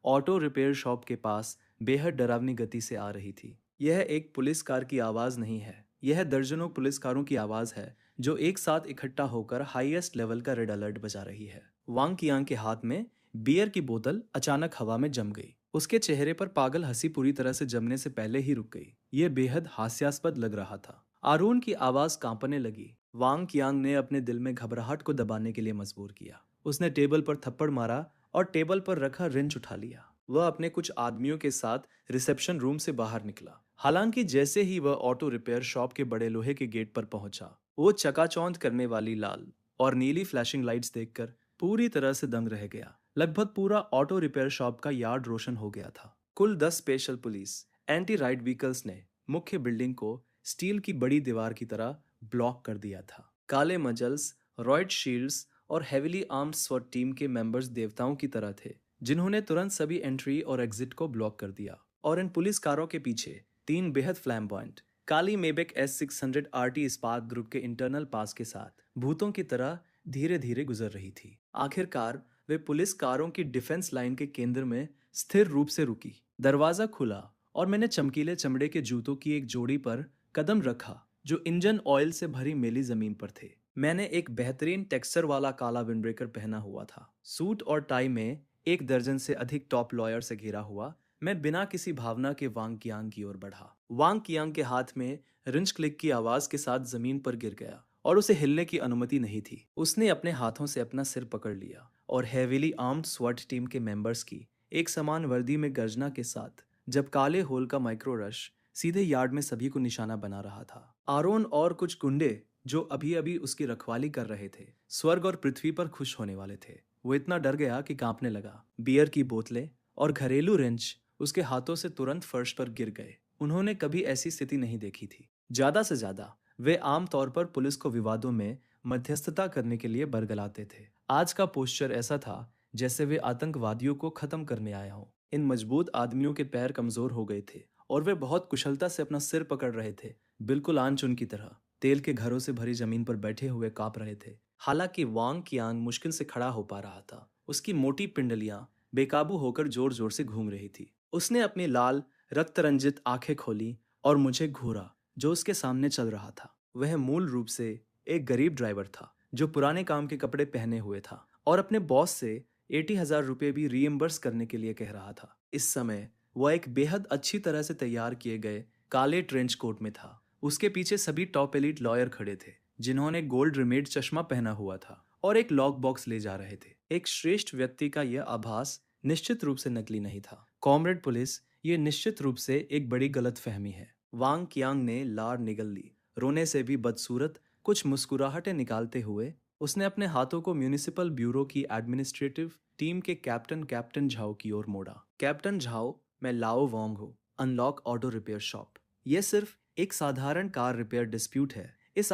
ऑटो रिपेयर शॉप के पास बेहद डरावनी गति से आ रही थी। यह एक पुलिस कार की आवाज नहीं है, यह दर्जनों पुलिस कारों की आवाज है जो एक साथ इकट्ठा होकर हाईएस्ट लेवल का रेड अलर्ट बजा रही है। वांग कियांग के हाथ में बियर की बोतल अचानक हवा में जम गई। उसके चेहरे पर पागल हंसी पूरी तरह से जमने से पहले ही रुक गई। यह बेहद हास्यास्पद लग रहा था। आरोन की आवाज कांपने लगी। वांग कियांग ने अपने दिल में घबराहट को दबाने के लिए मजबूर किया। उसने टेबल पर थप्पड़ मारा और टेबल पर रखा रिंच उठा लिया। वह अपने कुछ आदमियों के साथ रिसेप्शन रूम से बाहर निकला। हालांकि जैसे ही वह ऑटो रिपेयर शॉप के बड़े लोहे के गेट पर पहुंचा, वो चकाचौंध करने वाली लाल और नीली फ्लैशिंग लाइट्स देखकर पूरी तरह से दंग रह गया। लगभग पूरा ऑटो रिपेयर शॉप का यार्ड रोशन हो गया था। कुल 10 special police anti ride vehicles ने मुख्य बिल्डिंग को स्टील की बड़ी दीवार की तरह ब्लॉक कर दिया था। काले मजल्स, रॉयड शील्ड्स और हेविली आर्म्ड स्वॉट टीम के मेंबर्स देवताओं की तरह थे, जिन्होंने तुरंत सभी एंट्री और एग्जिट को ब्लॉक कर दिया। और इन पुलिस कारों के पीछे 3 बेहद फ्लैम्बॉयंट काली मेबेक S600 RT स्पार्क ग्रुप के इंटरनल पास के साथ भूतों की तरह धीरे धीरे गुजर रही थी। आखिरकार वे पुलिस कारों की डिफेंस लाइन के केंद्र में स्थिर रूप से रुकी। दरवाजा खुला और मैंने चमकीले चमड़े के जूतों की एक जोड़ी पर कदम रखा जो इंजन ऑयल से भरी मेली जमीन पर थे। मैंने एक बेहतरीन टेक्सचर वाला काला विंडब्रेकर पहना हुआ था। सूट और टाई में 1 दर्जन से अधिक टॉप लॉयर से घिरा हुआ, मैं बिना किसी भावना के वांग कियांग की ओर बढ़ा। वांग कियांग के हाथ में रिंच क्लिक की आवाज के साथ जमीन पर गिर गया और उसे हिलने की अनुमति नहीं थी। उसने अपने हाथों से अपना सिर पकड़ लिया और हेविली आर्म्ड स्वॉट टीम के मेंबर्स की एक समान वर्दी में गर्जना के साथ, जब काले होल का माइक्रो रश सीधे यार्ड में सभी को निशाना बना रहा था। आरोन और कुछ गुंडे जो अभी अभी उसकी रखवाली कर रहे थे, स्वर्ग और पृथ्वी पर खुश होने वाले थे। वो इतना डर गया कि कांपने लगा। बियर की बोतलें और घरेलू रेंच उसके हाथों से तुरंत फर्श पर गिर गए। उन्होंने कभी ऐसी स्थिति नहीं देखी थी। ज्यादा से ज्यादा वे आमतौर पर पुलिस को विवादों में मध्यस्थता करने के लिए बरगलाते थे। आज का पोस्चर ऐसा था जैसे वे आतंकवादियों को खत्म करने आए हों। इन मजबूत आदमियों के पैर कमजोर हो गए थे और वे बहुत कुशलता से अपना सिर पकड़ रहे थे, बिल्कुल आनचुन की तरह। तेल के घरों से भरी जमीन पर बैठे हुए कांप रहे थे। हालांकि वांग कियांग मुश्किल से खड़ा हो पा रहा था। उसकी मोटी पिंडलियां बेकाबू होकर जोर जोर से घूम रही थी। उसने अपनी लाल रक्त रंजित आंखें खोली और मुझे घूरा जो उसके सामने चल रहा था। वह मूल रूप से एक गरीब ड्राइवर था जो पुराने काम के कपड़े पहने हुए था और अपने बॉस से 80,000 रुपये भी रीइंबर्स करने के लिए कह रहा था। इस समय वह एक बेहद अच्छी तरह से तैयार किए गए काले ट्रेंच कोट में था। उसके पीछे सभी टॉप एलीट लॉयर खड़े थे जिन्होंने गोल्ड रिमेड चश्मा पहना हुआ था और एक लॉक बॉक्स ले जा रहे थे। एक श्रेष्ठ व्यक्ति का यह आभास निश्चित रूप से नकली नहीं था। कॉमरेड पुलिस, ये निश्चित रूप से एक बड़ी गलतफहमी है। वांग कियांग ने लार निगल ली। रोने से भी बदसूरत कुछ मुस्कुराहटें निकालते हुए उसने अपने हाथों को म्यूनिसिपल ब्यूरो की एडमिनिस्ट्रेटिव टीम के कैप्टन झाओ की ओर मोड़ा। कैप्टन झाओ, मैं लाओ वोंग हूँ, अनलॉक ऑटो रिपेयर शॉप। यह सिर्फ एक साधारण कार रिपेयर डिस्प्यूट है। इस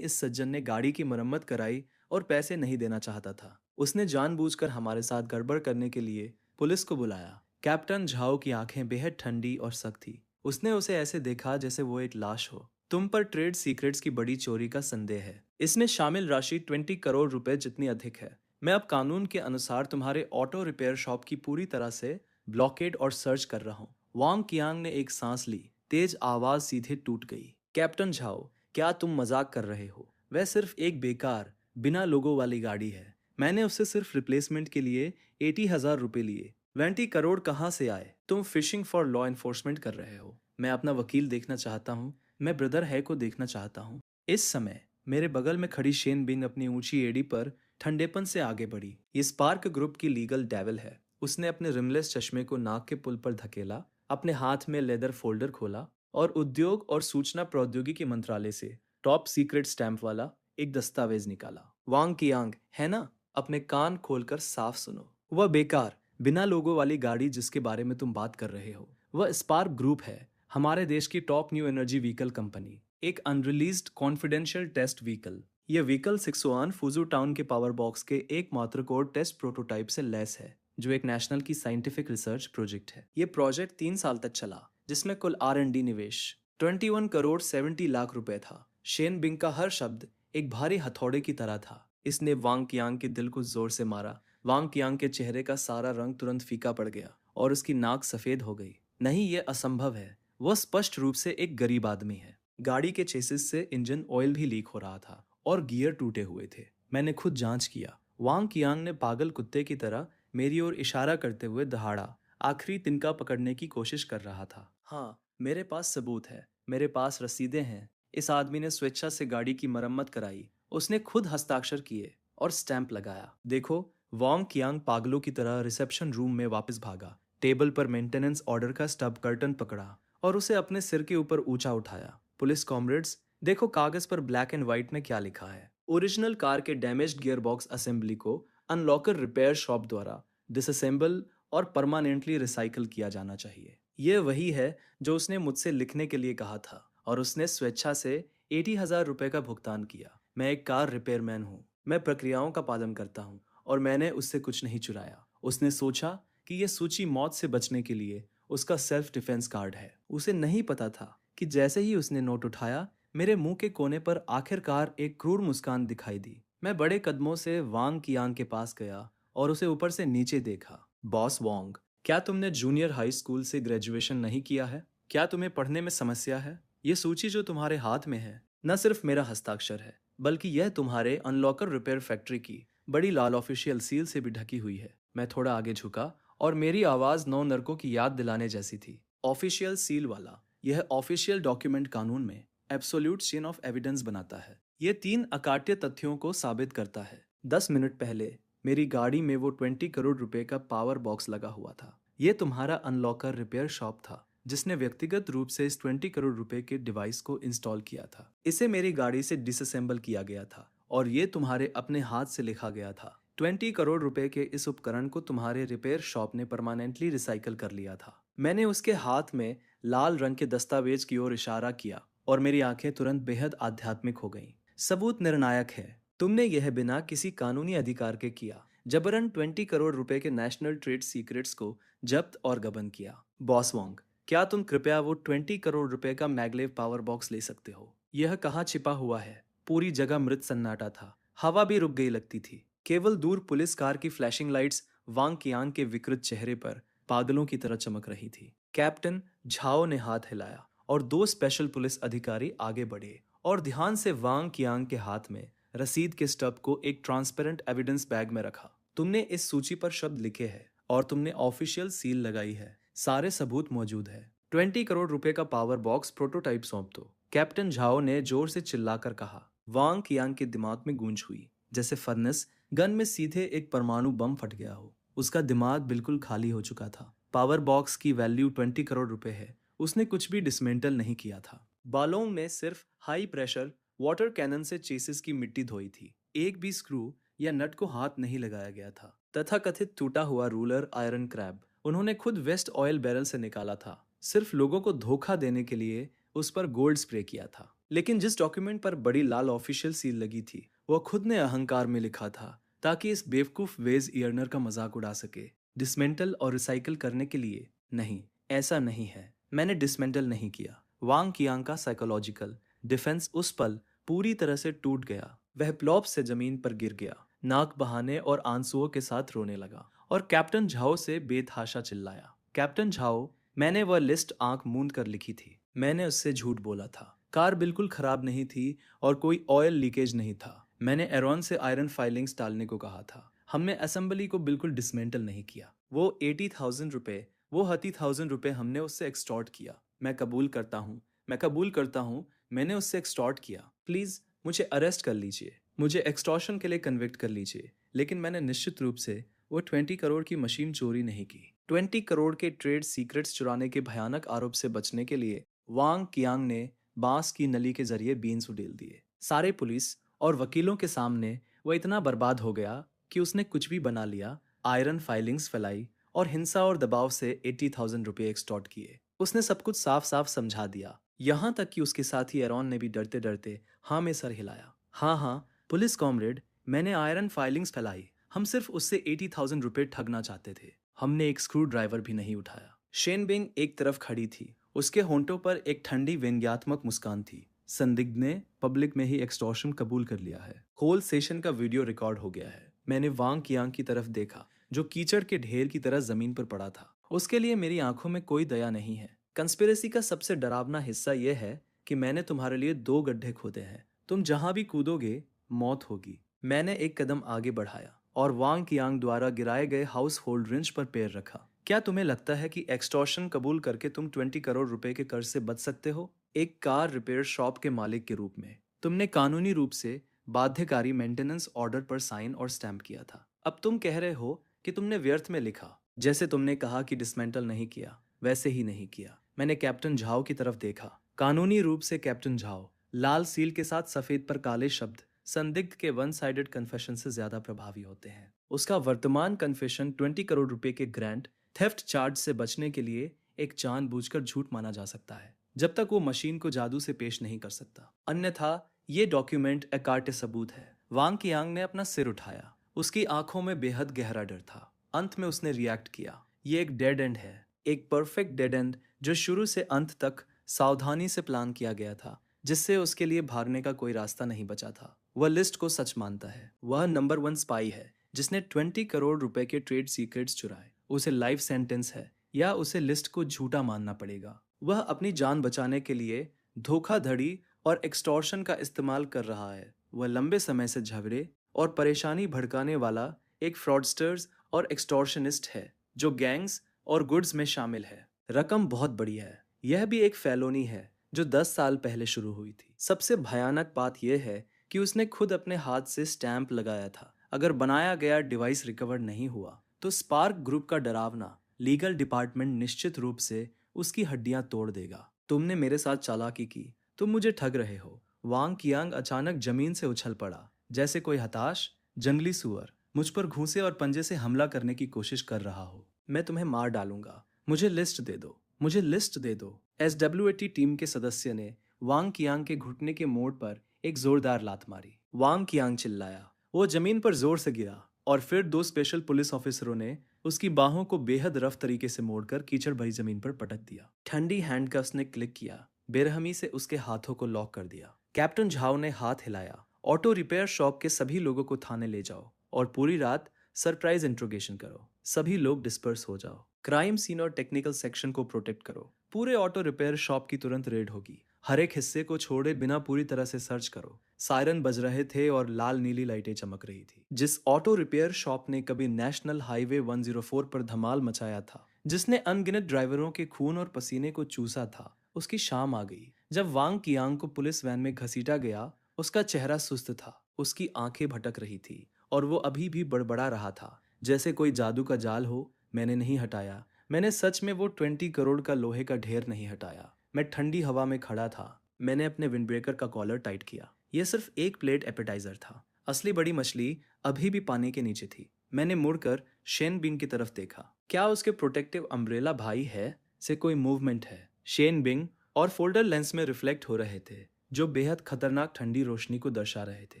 सज्जन ने गाड़ी की मरम्मत कराई और पैसे नहीं देना चाहता था। उसने जानबूझकर हमारे साथ गड़बड़ करने के लिए पुलिस को बुलाया। कैप्टन झाओ की आंखें बेहद ठंडी और सख्त थी। उसने उसे ऐसे देखा जैसे वो एक लाश हो। तुम पर ट्रेड सीक्रेट्स की बड़ी चोरी का संदेह है। इसमें शामिल राशि 20 करोड़ रुपए जितनी अधिक है। मैं अब कानून के अनुसार तुम्हारे ऑटो रिपेयर शॉप की पूरी तरह से ब्लॉकेड और सर्च कर रहा हूँ। वांग कियांग ने एक सांस ली। तेज आवाज सीधे टूट गई। कैप्टन झाओ, क्या तुम मजाक कर रहे हो? वह सिर्फ एक बेकार बिना लोगों वाली गाड़ी है। मैंने उससे सिर्फ रिप्लेसमेंट के लिए 80,000 रुपए लिए। 20 करोड़ कहाँ से आए? तुम फिशिंग फॉर लॉ एनफोर्समेंट कर रहे हो। मैं अपना वकील देखना चाहता हूँ। मैं ब्रदर है को देखना चाहता हूँ। इस समय मेरे बगल में खड़ी शेन बिंग अपनी ऊंची एड़ी पर ठंडेपन से आगे बढ़ी। ये स्पार्क ग्रुप की लीगल डेविल है। उसने अपने रिमलेस चश्मे को नाक के पुल पर धकेला, अपने हाथ में लेदर फोल्डर खोला और उद्योग और सूचना प्रौद्योगिकी मंत्रालय से टॉप सीक्रेट स्टैंप वाला एक दस्तावेज निकाला। वांग कियांग, है ना? अपने कान खोलकर साफ सुनो। वह बेकार बिना लोगों वाली गाड़ी जिसके बारे में तुम बात कर रहे हो, वह स्पार्क ग्रुप है, हमारे देश की top new energy vehicle company. एक अनरिलीज्ड कॉन्फिडेंशियल टेस्ट व्हीकल। यह व्हीकल सिक्सोआन फुजू टाउन के पावर बॉक्स के एकमात्र कोर टेस्ट प्रोटोटाइप से लैस है, जो एक नेशनल की साइंटिफिक रिसर्च प्रोजेक्ट है। यह प्रोजेक्ट 3 साल तक चला, जिसमें कुल R&D निवेश 21 करोड़ 70 लाख रुपए था। शेन बिंग का हर शब्द एक भारी हथौड़े की तरह था। इसने वांग कियांग के दिल को जोर से मारा। वांग कियांग के चेहरे का सारा रंग तुरंत फीका पड़ गया और उसकी नाक सफेद हो गई। नहीं, यह असंभव है। वह स्पष्ट रूप से एक गरीब आदमी है। गाड़ी के चेसिस से इंजन ऑयल भी लीक हो रहा था और गियर टूटे हुए थे। मैंने खुद जांच किया। वांग कियांग ने पागल कुत्ते की तरह मेरी ओर इशारा करते हुए दहाड़ा। आखिरी तिनका पकड़ने की कोशिश कर रहा था। हाँ, मेरे पास सबूत है। मेरे पास रसीदें हैं। इस आदमी ने स्वेच्छा से गाड़ी की मरम्मत कराई। उसने खुद हस्ताक्षर किए और स्टैंप लगाया। देखो, वांग कियांग पागलों की तरह रिसेप्शन रूम में वापस भागा, टेबल पर मेंटेनेंस ऑर्डर का स्टब कर्टन पकड़ा और उसे अपने सिर के ऊपर ऊंचा उठाया। पुलिस कॉमरेड्स, देखो कागज पर ब्लैक एंड व्हाइट में क्या लिखा है। ओरिजिनल कार के डैमेज्ड गियर बॉक्स असेंबली को अनलॉकर रिपेयर शॉप द्वारा डिसअसेंबल और परमानेंटली रिसाइकल किया जाना चाहिए। यह वही है जो उसने मुझसे लिखने के लिए कहा था और उसने स्वेच्छा से 80,000 रुपए का भुगतान किया। मैं एक कार रिपेयरमैन हूँ, मैं प्रक्रियाओं का पालन करता हूँ और मैंने उससे कुछ नहीं चुराया। उसने सोचा कि यह सूची मौत से बचने के लिए उसका सेल्फ डिफेंस कार्ड है। उसे नहीं पता था कि जैसे ही उसने नोट उठाया, मेरे मुंह के कोने पर आखिरकार एक क्रूर मुस्कान दिखाई दी। मैं बड़े कदमों से वांग कियांग के पास गया और उसे ऊपर से नीचे देखा। बॉस वांग, क्या तुमने जूनियर हाई स्कूल से ग्रेजुएशन नहीं किया है? क्या तुम्हें पढ़ने में समस्या है? ये सूची जो तुम्हारे हाथ में है, न सिर्फ मेरा हस्ताक्षर है, बल्कि यह तुम्हारे अनलॉकर रिपेयर फैक्ट्री की बड़ी लाल ऑफिशियल सील से भी ढकी हुई है। मैं थोड़ा आगे झुका और मेरी आवाज 9 नरकों की याद दिलाने जैसी थी। ऑफिशियल सील वाला, यह ऑफिशियल डॉक्यूमेंट कानून में एब्सोल्यूट चेन ऑफ एविडेंस बनाता है। यह 3 अकाट्य तथ्यों को साबित करता है। 10 मिनट पहले मेरी गाड़ी में वो 20 करोड़ रुपए का पावर बॉक्स लगा हुआ था। यह तुम्हारा अनलॉकर रिपेयर शॉप था जिसने व्यक्तिगत रूप से इस 20 करोड़ रुपए के डिवाइस को इंस्टॉल किया था। इसे मेरी गाड़ी से डिसअसेंबल किया गया था और ये तुम्हारे अपने हाथ से लिखा गया था। 20 करोड़ रुपए के इस उपकरण को तुम्हारे रिपेयर शॉप ने परमानेंटली रिसाइकल कर लिया था। मैंने उसके हाथ में लाल रंग के दस्तावेज की ओर इशारा किया और मेरी आंखें तुरंत बेहद आध्यात्मिक हो गईं। सबूत निर्णायक है। तुमने यह बिना किसी कानूनी अधिकार के किया, जबरन 20 करोड़ रुपए के नेशनल ट्रेड सीक्रेट्स को जब्त और गबन किया। बॉस वोंग, क्या तुम कृपया वो 20 करोड़ रुपए का मैगलेव पावर बॉक्स ले सकते हो? यह कहाँ छिपा हुआ है? पूरी जगह मृत सन्नाटा था। हवा भी रुक गई लगती थी। केवल दूर पुलिस कार की फ्लैशिंग लाइट्स वांग कियांग के विकृत चेहरे पर बादलों की तरह चमक रही थी। कैप्टन झाओ ने हाथ हिलाया और 2 स्पेशल पुलिस अधिकारी आगे बढ़े और ध्यान से वांग कियांग के हाथ में रसीद के स्टब को एक ट्रांसपेरेंट एविडेंस बैग में रखा। तुमने इस सूची पर शब्द लिखे हैं और तुमने ऑफिशियल सील लगाई है। सारे सबूत मौजूद है। 20 करोड़ रुपए का पावर बॉक्स प्रोटोटाइप सौंप दो, कैप्टन झाओ ने जोर से चिल्लाकर कहा। वांग कियांग के दिमाग में गूंज हुई, जैसे फर्नेस गन में सीधे एक परमाणु बम फट गया हो। उसका दिमाग बिल्कुल खाली हो चुका था। पावर बॉक्स की वैल्यू 20 करोड़ रुपए है। उसने कुछ भी डिसमेंटल नहीं किया था। बालोंग में सिर्फ हाई प्रेशर वाटर कैनन से चेसिस की मिट्टी धोई थी। एक भी स्क्रू या नट को हाथ नहीं लगाया गया था। तथाकथित टूटा हुआ रूलर आयरन क्रैब उन्होंने खुद वेस्ट ऑयल बैरल से निकाला था, सिर्फ लोगों को धोखा देने के लिए उस पर गोल्ड स्प्रे किया था। लेकिन जिस डॉक्यूमेंट पर बड़ी लाल ऑफिशियल सील लगी थी, वह खुद ने अहंकार में लिखा था ताकि इस बेवकूफ वेज ईयरनर का मजाक उड़ा सके। डिसमेंटल और रिसाइकल करने के लिए नहीं, ऐसा नहीं है। मैंने डिसमेंटल नहीं किया। वांग कियांग का साइकोलॉजिकल डिफेंस उस पल पूरी तरह से टूट गया। वह प्लॉप से जमीन पर गिर गया, नाक बहाने और आंसुओं के साथ रोने लगा और कैप्टन झाओ से बेतहाशा चिल्लाया। कैप्टन झाओ, मैंने वह लिस्ट आंख मूंद कर लिखी थी। मैंने उससे झूठ बोला था। कार बिल्कुल खराब नहीं थी और कोई ऑयल लीकेज नहीं था। मैंने एरॉन से आयरन फाइलिंग्स डालने को कहा था। हमने असेंबली को बिल्कुल डिसमेंटल नहीं किया। वो 80,000 रुपए, वो 30,000 रुपए हमने उससे एक्सटॉर्ट किया। मैं कबूल करता हूँ, मैं कबूल करता हूँ, मैंने उससे एक्सटॉर्ट किया। प्लीज मुझे अरेस्ट कर लीजिए, मुझे एक्सटॉर्शन के लिए कन्विक्ट कर लीजिए, लेकिन मैंने निश्चित रूप से वो 20 करोड़ की मशीन चोरी नहीं की। 20 करोड़ के ट्रेड सीक्रेट्स चुराने के भयानक आरोप से बचने के लिए वांग कियांग ने बांस की नली के जरिए बीन्स उड़ेल दिए। सारे पुलिस और वकीलों के सामने वह इतना बर्बाद हो गया कि उसने कुछ भी बना लिया, आयरन फाइलिंग्स फैलाई और हिंसा और दबाव से 80,000 रुपये एक्सटॉर्ट किए। उसने सब कुछ साफ साफ समझा दिया, यहाँ तक कि उसके साथी एरॉन ने भी डरते डरते हाँ में सर हिलाया। हाँ हाँ पुलिस कॉमरेड, मैंने आयरन फाइलिंग्स फैलाई। हम सिर्फ उससे 80,000 रुपये ठगना चाहते थे। हमने एक स्क्रू ड्राइवर भी नहीं उठाया। शेन बिंग एक तरफ खड़ी थी। उसके होंठों पर एक ठंडी व्यंग्यात्मक मुस्कान थी। संदिग्ध ने पब्लिक में ही एक्सटॉर्शन कबूल कर लिया है। होल सेशन का वीडियो रिकॉर्ड हो गया है। मैंने वांग कियांग की तरफ देखा जो कीचड़ के ढेर की तरह जमीन पर पड़ा था। उसके लिए मेरी आंखों में कोई दया नहीं है। कंस्पिरेसी का सबसे डरावना हिस्सा यह है कि मैंने तुम्हारे लिए 2 गड्ढे खोदे हैं। तुम जहां भी कूदोगे मौत होगी। मैंने एक कदम आगे बढ़ाया और वांग कियांग द्वारा गिराए गए हाउस होल्ड रिंच पर पैर रखा। क्या तुम्हें लगता है कि एक्सटॉर्शन कबूल करके तुम 20 करोड़ रुपए के कर्ज से बच सकते हो? एक कार रिपेयर शॉप के मालिक के रूप में तुमने कानूनी रूप से बाध्यकारी मेंटेनेंस ऑर्डर पर साइन और स्टैंप किया था। अब तुम कह रहे हो कि तुमने व्यर्थ में लिखा। जैसे तुमने कहा कि डिसमेंटल नहीं किया, वैसे ही नहीं किया। मैंने कैप्टन झाओ की तरफ देखा। कानूनी रूप से कैप्टन झाओ, लाल सील के साथ सफेद पर काले शब्द, संदिग्ध के वन साइडेड कन्फेशन से ज्यादा प्रभावी होते हैं। उसका वर्तमान कन्फेशन 20 करोड़ रुपए के ग्रांट थेफ्ट चार्ज से बचने के लिए एक जानबूझकर झूठ माना जा सकता है, जब तक वो मशीन को जादू से पेश नहीं कर सकता। अन्यथा ये डॉक्यूमेंट एकार्टे सबूत है। वांग कियांग ने अपना सिर उठाया। उसकी आंखों में बेहद गहरा डर था। अंत में उसने रिएक्ट किया। ये एक डेड एंड है, एक परफेक्ट डेड एंड जो शुरू से अंत तक सावधानी से प्लान किया गया था, जिससे उसके लिए भागने का कोई रास्ता नहीं बचा था। वह लिस्ट को सच मानता है। वह नंबर 1 स्पाई है जिसने 20 करोड़ रुपए के ट्रेड सीक्रेट्स चुराए। उसे लाइफ सेंटेंस है या उसे लिस्ट को झूठा मानना पड़ेगा। वह अपनी जान बचाने के लिए धोखाधड़ी और एक्सटॉर्शन का इस्तेमाल कर रहा है। वह लंबे समय से झगड़े और परेशानी भड़काने वाला एक फ्रॉडस्टर्स और एक्सटॉर्शनिस्ट है जो गैंग्स और गुड्स में शामिल है। रकम बहुत बड़ी है। यह भी एक फेलोनी है जो 10 साल पहले शुरू हुई थी। सबसे भयानक बात यह है कि उसने खुद अपने हाथ से स्टैंप लगाया था। अगर बनाया गया डिवाइस रिकवर नहीं हुआ तो स्पार्क ग्रुप का डरावना लीगल डिपार्टमेंट निश्चित रूप से उसकी हड्डियां तोड़ देगा। तुमने मेरे साथ चालाकी की, तुम मुझे ठग रहे हो। वांग कियांग अचानक जमीन से उछल पड़ा, जैसे कोई हताश जंगली सुअर मुझ पर घूंसे और पंजे से हमला करने की कोशिश कर रहा हो। मैं तुम्हें मार डालूंगा। मुझे लिस्ट दे दो, मुझे लिस्ट दे दो। SWAT टीम के सदस्य ने वांग कियांग के घुटने के मोड़ पर एक जोरदार लात मारी। वांग कियांग चिल्लाया। वो जमीन पर जोर से गिरा और फिर 2 स्पेशल पुलिस ऑफिसरों ने उसकी बाहों को बेहद रफ तरीके से मोड़कर कीचड़ भरी जमीन पर पटक दिया। ठंडी हैंडकफ्स ने क्लिक किया, बेरहमी से उसके हाथों को लॉक कर दिया। कैप्टन झाओ ने हाथ हिलाया। ऑटो रिपेयर शॉप के सभी लोगों को थाने ले जाओ और पूरी रात सरप्राइज इंट्रोगेशन करो। सभी लोग डिस्पर्स हो जाओ। क्राइम सीन और टेक्निकल सेक्शन को प्रोटेक्ट करो। पूरे ऑटो रिपेयर शॉप की तुरंत रेड होगी। हर एक हिस्से को छोड़े बिना पूरी तरह से सर्च करो। सायरन बज रहे थे और लाल नीली लाइटें चमक रही थी। जिस ऑटो रिपेयर शॉप ने कभी नेशनल हाईवे 104 पर धमाल मचाया था, जिसने अनगिनत ड्राइवरों के खून और पसीने को चूसा था, उसकी शाम आ गई। जब वांग कियांग को पुलिस वैन में घसीटा गया, उसका चेहरा सुस्त था, उसकी आंखें भटक रही थी और वो अभी भी बड़बड़ा रहा था जैसे कोई जादू का जाल हो। मैंने नहीं हटाया। मैंने सच में वो 20 करोड़ का लोहे का ढेर नहीं हटाया। मैं ठंडी हवा में खड़ा था। मैंने अपने विंडब्रेकर का कॉलर टाइट किया। यह सिर्फ एक प्लेट एपेटाइजर था। असली बड़ी मछली अभी भी पानी के नीचे थी। मैंने मुड़कर शेन बिंग की तरफ देखा। क्या उसके प्रोटेक्टिव अम्ब्रेला भाई है से कोई मूवमेंट है? शेन बिंग और फोल्डर लेंस में रिफ्लेक्ट हो रहे थे जो बेहद खतरनाक ठंडी रोशनी को दर्शा रहे थे।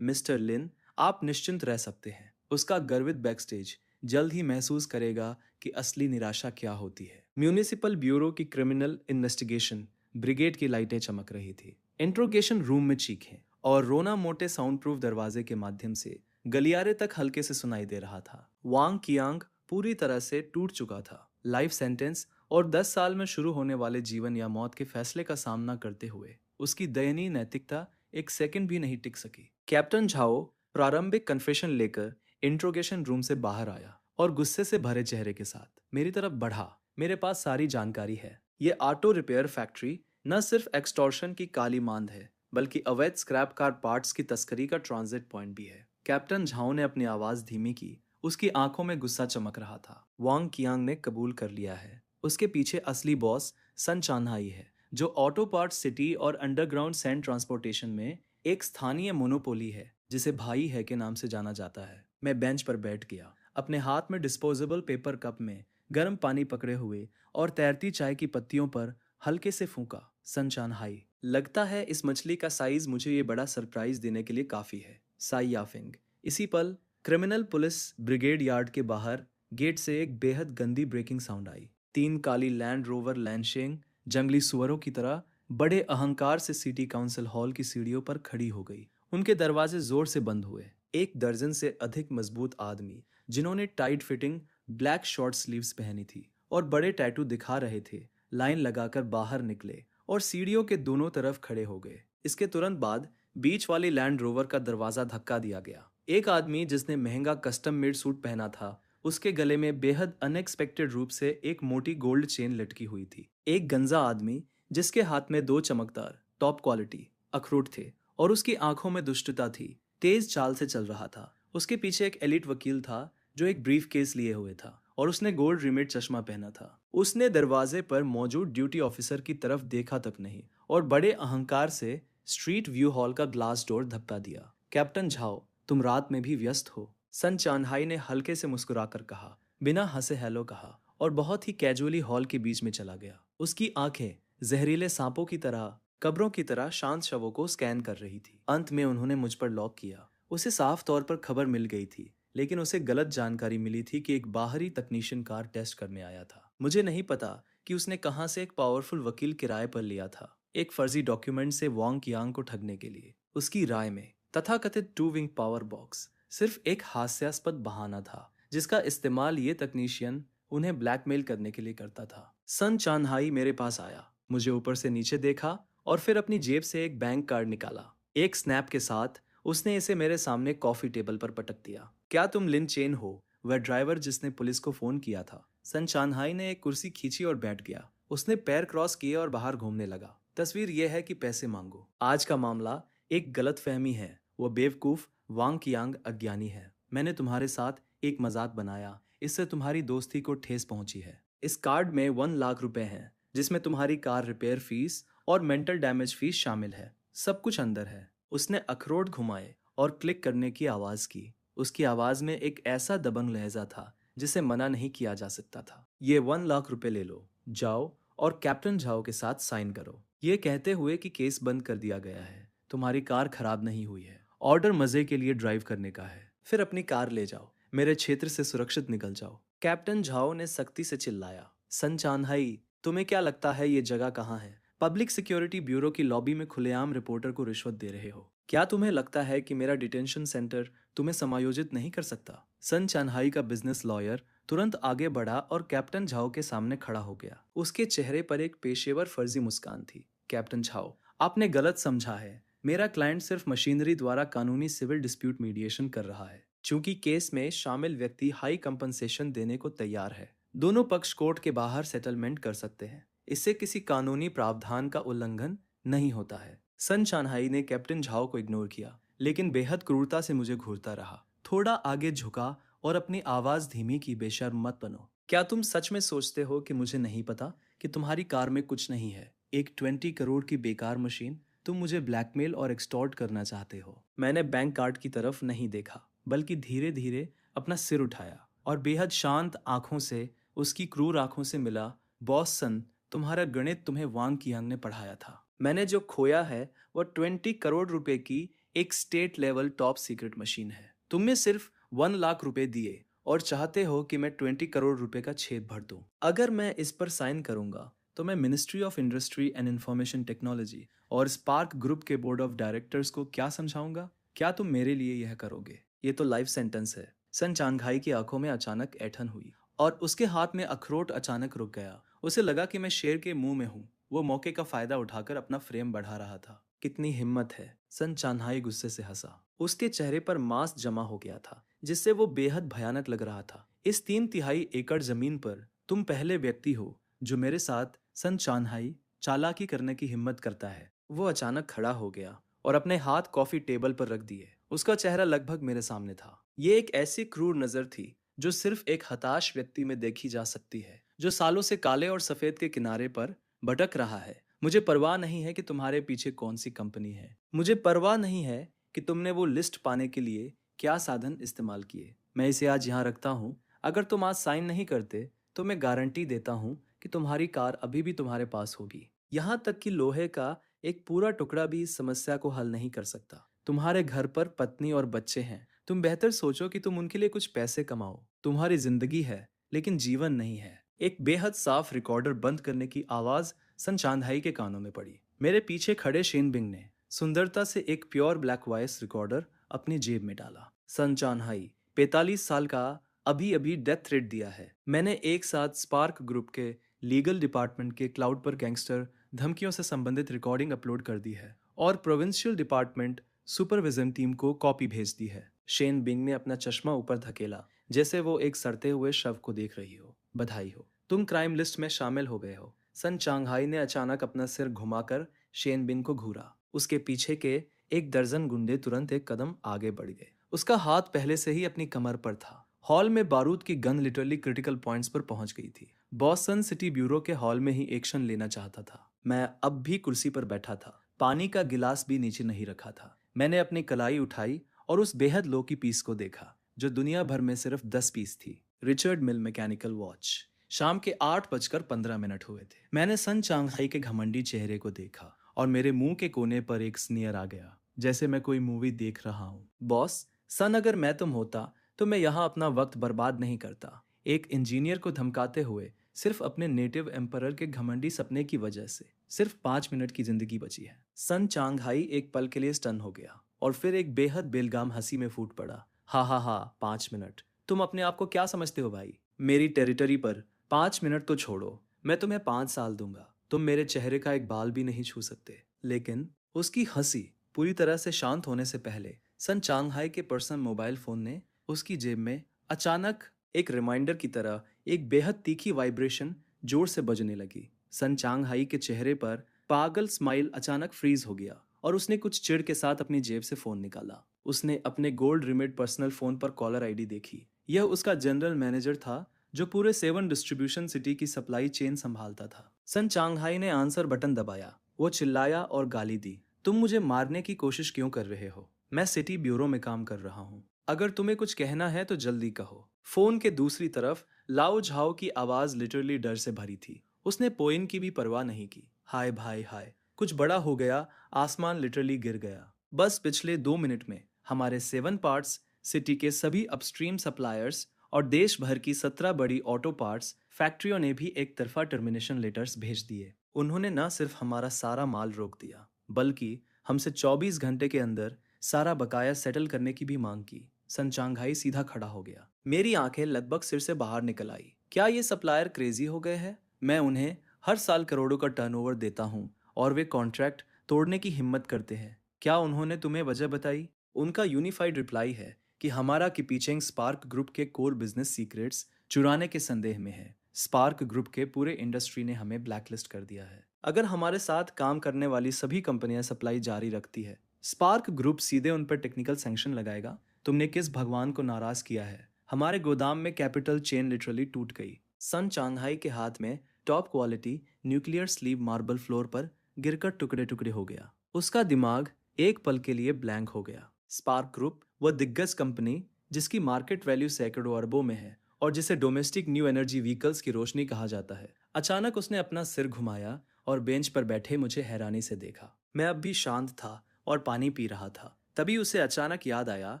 मिस्टर लिन, आप निश्चिंत रह सकते हैं। उसका गर्वित बैकस्टेज जल्द ही महसूस करेगा कि असली निराशा क्या होती है। म्यूनिसिपल ब्यूरो की क्रिमिनल इन्वेस्टिगेशन ब्रिगेड की लाइटें चमक रही थी। इंट्रोगेशन रूम में चीखें और रोना मोटे साउंड प्रूफ दरवाजे के माध्यम से गलियारे तक हल्के से सुनाई दे रहा था। वांग कियांग पूरी तरह से टूट चुका था। लाइफ सेंटेंस और 10 साल में शुरू होने वाले जीवन या मौत के फैसले का सामना करते हुए उसकी दयनीय नैतिकता एक सेकंड भी नहीं टिक सकी। कैप्टन झाओ प्रारंभिक कन्फेशन लेकर इंट्रोगेशन रूम से बाहर आया और गुस्से से भरे चेहरे के साथ मेरी तरफ बढ़ा। मेरे पास सारी जानकारी है। ये ऑटो रिपेयर फैक्ट्री न सिर्फ एक्सटॉर्शन की काली मांद है, बल्कि अवैध स्क्रैप कार पार्ट्स की तस्करी का ट्रांजिट पॉइंट भी है। कैप्टन झाओ ने अपनी आवाज धीमी की। उसकी आंखों में गुस्सा चमक रहा था। वांग कियांग ने कबूल कर लिया है। उसके पीछे असली बॉस सन चानहाई है, जो ऑटो पार्ट्स सिटी और अंडरग्राउंड सैंड ट्रांसपोर्टेशन में एक स्थानीय मोनोपोली है जिसे भाई है के नाम से जाना जाता है। मैं बेंच पर बैठ गया, अपने हाथ में डिस्पोजेबल पेपर कप में गर्म पानी पकड़े हुए और तैरती चाय की पत्तियों पर हल्के से फूंका। सनचान हाई, लगता है इस मछली का साइज मुझे ये बड़ा सरप्राइज देने के लिए काफी है। साई याफिंग। इसी पल क्रिमिनल पुलिस ब्रिगेड यार्ड के बाहर गेट से एक बेहद गंदी ब्रेकिंग साउंड आई। 3 काली लैंड रोवर लैंशेंग जंगली सुअरों की तरह बड़े अहंकार से सिटी काउंसिल हॉल की सीढ़ियों पर खड़ी हो गई। उनके दरवाजे जोर से बंद हुए। 1 दर्जन से अधिक मजबूत आदमी जिन्होंने tight fitting black short sleeves पहनी थी और बड़े टैटू दिखा रहे थे, लाइन लगाकर बाहर निकले और सीढ़ियों के दोनों तरफ खड़े हो गए। इसके तुरंत बाद बीच वाली लैंड रोवर का दरवाजा धक्का दिया गया। एक आदमी जिसने महंगा कस्टम मेड सूट पहना था, उसके गले में बेहद अनएक्सपेक्टेड रूप से एक मोटी गोल्ड चेन लटकी हुई थी। एक गंजा आदमी जिसके हाथ में 2 चमकदार टॉप क्वालिटी अखरोट थे और उसकी आंखों में दुष्टता थी, तेज चाल से चल रहा था उसके पीछे एक एलिट वकील था जो एक ब्रीफ केस लिए हुए था और उसने गोल्ड रिमेड चश्मा पहना था। उसने दरवाजे पर मौजूद ड्यूटी ऑफिसर की तरफ देखा तक नहीं और बड़े अहंकार से स्ट्रीट व्यू हॉल का ग्लास डोर धक्का दिया। कैप्टन झाओ, तुम रात में भी व्यस्त हो? सन चानहाई ने हल्के से मुस्कुराकर कहा, बिना हंसे हेलो कहा और बहुत ही कैजुअली हॉल के बीच में चला गया। उसकी आंखें जहरीले सांपों की तरह, कब्रों की तरह शांत शवों को स्कैन कर रही थी। अंत में उन्होंने मुझ पर लॉक किया। उसे साफ तौर पर खबर मिल गई थी, लेकिन उसे गलत जानकारी मिली थी कि एक बाहरी तकनीशियन कार टेस्ट करने आया था। मुझे नहीं पता कि उसने कहां से एक पावरफुल वकील किराए पर लिया था, एक फर्जी डॉक्यूमेंट से वांग कियांग को ठगने के लिए। उसकी राय में तथाकथित टू विंग पावर बॉक्स सिर्फ एक हास्यास्पद बहाना था जिसका इस्तेमाल ये तकनीशियन उन्हें ब्लैकमेल करने के लिए करता था। सन चानहाई मेरे पास आया, मुझे ऊपर से नीचे देखा और फिर अपनी जेब से एक बैंक कार्ड निकाला। एक स्नैप के साथ उसने इसे मेरे सामने कॉफी टेबल पर पटक दिया। क्या तुम लिन चेन हो, वह ड्राइवर जिसने पुलिस को फोन किया था? सन चानहाई ने एक कुर्सी खींची और बैठ गया। उसने पैर क्रॉस किए और बाहर घूमने लगा। तस्वीर यह है कि पैसे मांगो। आज का मामला एक गलत फहमी है। वह बेवकूफ वांग कियांग अज्ञानी है। मैंने तुम्हारे साथ एक मजाक बनाया, इससे तुम्हारी दोस्ती को ठेस पहुंची है। इस कार्ड में 1 लाख रुपए हैं, जिसमें तुम्हारी कार रिपेयर फीस और मेंटल डैमेज फीस शामिल है। सब कुछ अंदर है। उसने अखरोट घुमाए और क्लिक करने की आवाज की। उसकी आवाज में एक ऐसा दबंग लहजा था जिसे मना नहीं किया जा सकता था। ये 1 लाख रुपए ले लो, जाओ और कैप्टन झाओ के साथ साइन करो। ये कहते हुए कि केस बंद कर दिया गया है, तुम्हारी कार खराब नहीं हुई है, ऑर्डर मजे के लिए ड्राइव करने का है। फिर अपनी कार ले जाओ, मेरे क्षेत्र से सुरक्षित निकल जाओ। कैप्टन झाओ ने सख्ती से चिल्लाया, सन चानहाई, तुम्हें क्या लगता है ये जगह कहाँ है? पब्लिक सिक्योरिटी ब्यूरो की लॉबी में खुलेआम रिपोर्टर को रिश्वत दे रहे हो। क्या तुम्हें लगता है कि मेरा डिटेंशन सेंटर तुम्हें समायोजित नहीं कर सकता? सन चानहाई का बिजनेस लॉयर तुरंत आगे बढ़ा और कैप्टन झाओ के सामने खड़ा हो गया। उसके चेहरे पर एक पेशेवर फर्जी मुस्कान थी। कैप्टन झाओ, आपने गलत समझा है। मेरा क्लाइंट सिर्फ मशीनरी द्वारा कानूनी सिविल डिस्प्यूट मीडिएशन कर रहा है। चूंकि केस में शामिल व्यक्ति हाई कंपनसेशन देने को तैयार है, दोनों पक्ष कोर्ट के बाहर सेटलमेंट कर सकते हैं। इससे किसी कानूनी प्रावधान का उल्लंघन नहीं होता है। सन चानहाई ने कैप्टन झाओ को इग्नोर किया, लेकिन बेहद क्रूरता से मुझे घूरता रहा। थोड़ा आगे झुका और अपनी आवाज धीमी की, बेशर्म मत बनो। क्या तुम सच में सोचते हो कि मुझे नहीं पता कि तुम्हारी कार में कुछ नहीं है? एक 20 करोड़ की बेकार मशीन। तुम मुझे ब्लैकमेल और एक्सटॉर्ट करना चाहते हो। मैंने बैंक कार्ड की तरफ नहीं देखा, बल्कि धीरे धीरे अपना सिर उठाया और बेहद शांत आंखों से उसकी क्रूर आंखों से मिला। बॉस सन, तुम्हारा गणित तुम्हें वांग कियांग ने पढ़ाया था। मैंने जो खोया है वह 20 करोड़ रुपए की एक state level top secret machine है। तुमने सिर्फ 1 लाख रुपए दिए और चाहते हो कि मैं 20 करोड़ रुपए का छेद भर दूं। अगर मैं इस पर साइन करूंगा तो मैं ministry of industry and information technology और स्पार्क ग्रुप के बोर्ड ऑफ डायरेक्टर्स को क्या समझाऊंगा? क्या तुम मेरे लिए यह करोगे? ये तो लाइफ सेंटेंस है। सन चांगहाई की आंखों में अचानक ऐंठन हुई और उसके हाथ में अखरोट अचानक रुक गया। उसे लगा कि मैं शेर के मुंह में हूं। वो मौके का फायदा उठाकर अपना फ्रेम बढ़ा रहा था। कितनी हिम्मत है! सन चान्हाई गुस्से से हंसा। उसके चेहरे पर मांस जमा हो गया था, जिससे वो बेहद भयानक लग रहा था। इस 3/3 एकड़ जमीन पर तुम पहले व्यक्ति हो जो मेरे साथ, सन चान्हाई, चालाकी करने की हिम्मत करता है। वो अचानक खड़ा हो गया और अपने हाथ कॉफी टेबल पर रख दिए। उसका चेहरा लगभग मेरे सामने था। ये एक ऐसी क्रूर नजर थी जो सिर्फ एक हताश व्यक्ति में देखी जा सकती है, जो सालों से काले और सफेद के किनारे पर भटक रहा है। मुझे परवाह नहीं है कि तुम्हारे पीछे कौन सी कंपनी है। मुझे परवाह नहीं है कि तुमने वो लिस्ट पाने के लिए क्या साधन इस्तेमाल किए। मैं इसे आज यहाँ रखता हूँ। अगर तुम आज साइन नहीं करते तो मैं गारंटी देता हूँ कि तुम्हारी कार अभी भी तुम्हारे पास होगी। यहाँ तक कि लोहे का एक पूरा टुकड़ा भी इस समस्या को हल नहीं कर सकता। तुम्हारे घर पर पत्नी और बच्चे हैं। तुम बेहतर सोचो कि तुम उनके लिए कुछ पैसे कमाओ। तुम्हारी जिंदगी है, लेकिन जीवन नहीं है। एक बेहद साफ रिकॉर्डर बंद करने की आवाज सन चांदहाई के कानों में पड़ी। मेरे पीछे खड़े शेन बिंग ने सुंदरता से एक प्योर ब्लैक वॉइस रिकॉर्डर अपनी जेब में डाला। सन चांदहाई, 45 साल का, अभी अभी डेथ थ्रेट दिया है। मैंने एक साथ स्पार्क ग्रुप के लीगल डिपार्टमेंट के क्लाउड पर गैंगस्टर धमकियों से संबंधित रिकॉर्डिंग अपलोड कर दी है और प्रोविंशियल डिपार्टमेंट सुपरविजन टीम को कॉपी भेज दी है। शेन बिंग ने अपना चश्मा ऊपर धकेला, जैसे वो एक सड़ते हुए शव को देख रही हो। बधाई हो, तुम क्राइम लिस्ट में शामिल हो गए हो। सन चांगहाई ने अचानक अपना सिर घुमाकर शेन बिंग को घूरा। उसके पीछे के 1 दर्जन गुंडे तुरंत एक कदम आगे बढ़ गए। उसका हाथ पहले से ही अपनी कमर पर था। हॉल में बारूद की गन लिटरली क्रिटिकल पॉइंट्स पर पहुंच गई थी। बॉस सन सिटी ब्यूरो के हॉल में ही एक्शन लेना चाहता था। मैं अब भी कुर्सी पर बैठा था, पानी का गिलास भी नीचे नहीं रखा था। मैंने अपनी कलाई उठाई और उस बेहद लो की पीस को देखा जो दुनिया भर में सिर्फ 10 पीस थी। रिचर्ड मिल मैकेनिकल वॉच। शाम के 8:15 हुए थे। मैंने सन चांगहाई के घमंडी चेहरे को देखा और मेरे मुंह के कोने पर एक स्नीयर आ गया, जैसे मैं कोई मूवी देख रहा हूँ। बॉस, सन अगर मैं तुम होता तो मैं यहाँ अपना वक्त बर्बाद नहीं करता। एक इंजीनियर को धमकाते हुए सिर्फ अपने नेटिव एम्परर के घमंडी सपने की वजह से सिर्फ 5 मिनट की जिंदगी बची है। सन चांगहाई एक पल के लिए स्टन हो गया और फिर एक बेहद बेलगाम हंसी में फूट पड़ा। हा, 5 मिनट। तुम अपने आप को क्या समझते हो भाई? मेरी टेरिटरी पर 5 मिनट तो छोड़ो, मैं तुम्हें 5 साल दूंगा। तुम मेरे चेहरे का एक बाल भी नहीं छू सकते। लेकिन उसकी हंसी पूरी तरह से शांत होने से पहले सन चांगहाई के पर्सनल मोबाइल फोन ने उसकी जेब में अचानक एक रिमाइंडर की तरह एक बेहद तीखी वाइब्रेशन जोर से बजने लगी। सन चांगहाई के चेहरे पर पागल स्माइल अचानक फ्रीज हो गया और उसने कुछ चिढ़ के साथ अपनी जेब से फोन निकाला। उसने अपने गोल्ड रिमेड पर्सनल फोन पर कॉलर आईडी देखी। यह उसका जनरल मैनेजर था जो पूरे 7 डिस्ट्रीब्यूशन सिटी की सप्लाई चेन संभालता था। सन चांगहाई ने आंसर बटन दबाया। वो चिल्लाया और गाली दी, तुम मुझे मारने की कोशिश क्यों कर रहे हो? मैं सिटी ब्यूरो में काम कर रहा हूँ। अगर तुम्हें कुछ कहना है तो जल्दी कहो। फोन के दूसरी तरफ लाओ झाओ की आवाज लिटरली डर से भरी थी। उसने पोइन की भी परवाह नहीं की। हाय भाई हाय, कुछ बड़ा हो गया। आसमान लिटरली गिर गया। बस पिछले 2 मिनट में हमारे 7 पार्ट्स सिटी के सभी अपस्ट्रीम सप्लायर्स और देश भर की 17 बड़ी ऑटो पार्ट्स फैक्ट्रियों ने भी एक तरफा टर्मिनेशन लेटर्स भेज दिए। उन्होंने न सिर्फ हमारा सारा माल रोक दिया, बल्कि हमसे 24 घंटे के अंदर सारा बकाया सेटल करने की भी मांग की। सन चांगहाई सीधा खड़ा हो गया। मेरी आंखें लगभग सिर से बाहर निकल आई। क्या ये सप्लायर क्रेजी हो गए हैं? मैं उन्हें हर साल करोड़ों का टर्नओवर देता हूँ और वे कॉन्ट्रैक्ट तोड़ने की हिम्मत करते हैं। क्या उन्होंने तुम्हें वजह बताई? उनका यूनिफाइड रिप्लाई है कि हमारा कीपिचेंग स्पार्क ग्रुप के कोर बिजनेस सीक्रेट्स चुराने के संदेह में है। स्पार्क ग्रुप के पूरे इंडस्ट्री ने हमें ब्लैकलिस्ट कर दिया है। अगर हमारे साथ काम करने वाली सभी कंपनियां सप्लाई जारी रखती है, स्पार्क ग्रुप सीधे उन पर टेक्निकल सैंक्शन लगाएगा। तुमने किस भगवान को नाराज किया है? हमारे गोदाम में कैपिटल चेन लिटरली टूट गई। सन चांगहाई के हाथ में top quality nuclear sleeve marble floor पर गिरकर टुकड़े टुकड़े हो गया। उसका दिमाग एक पल के लिए ब्लैंक हो गया। स्पार्क ग्रुप, वह दिग्गज कंपनी जिसकी मार्केट वैल्यू सैकड़ों अरबों में है और जिसे डोमेस्टिक न्यू एनर्जी व्हीकल्स की रोशनी कहा जाता है। अचानक उसने अपना सिर घुमाया और बेंच पर बैठे मुझे हैरानी से देखा। मैं अब भी शांत था और पानी पी रहा था। तभी उसे अचानक याद आया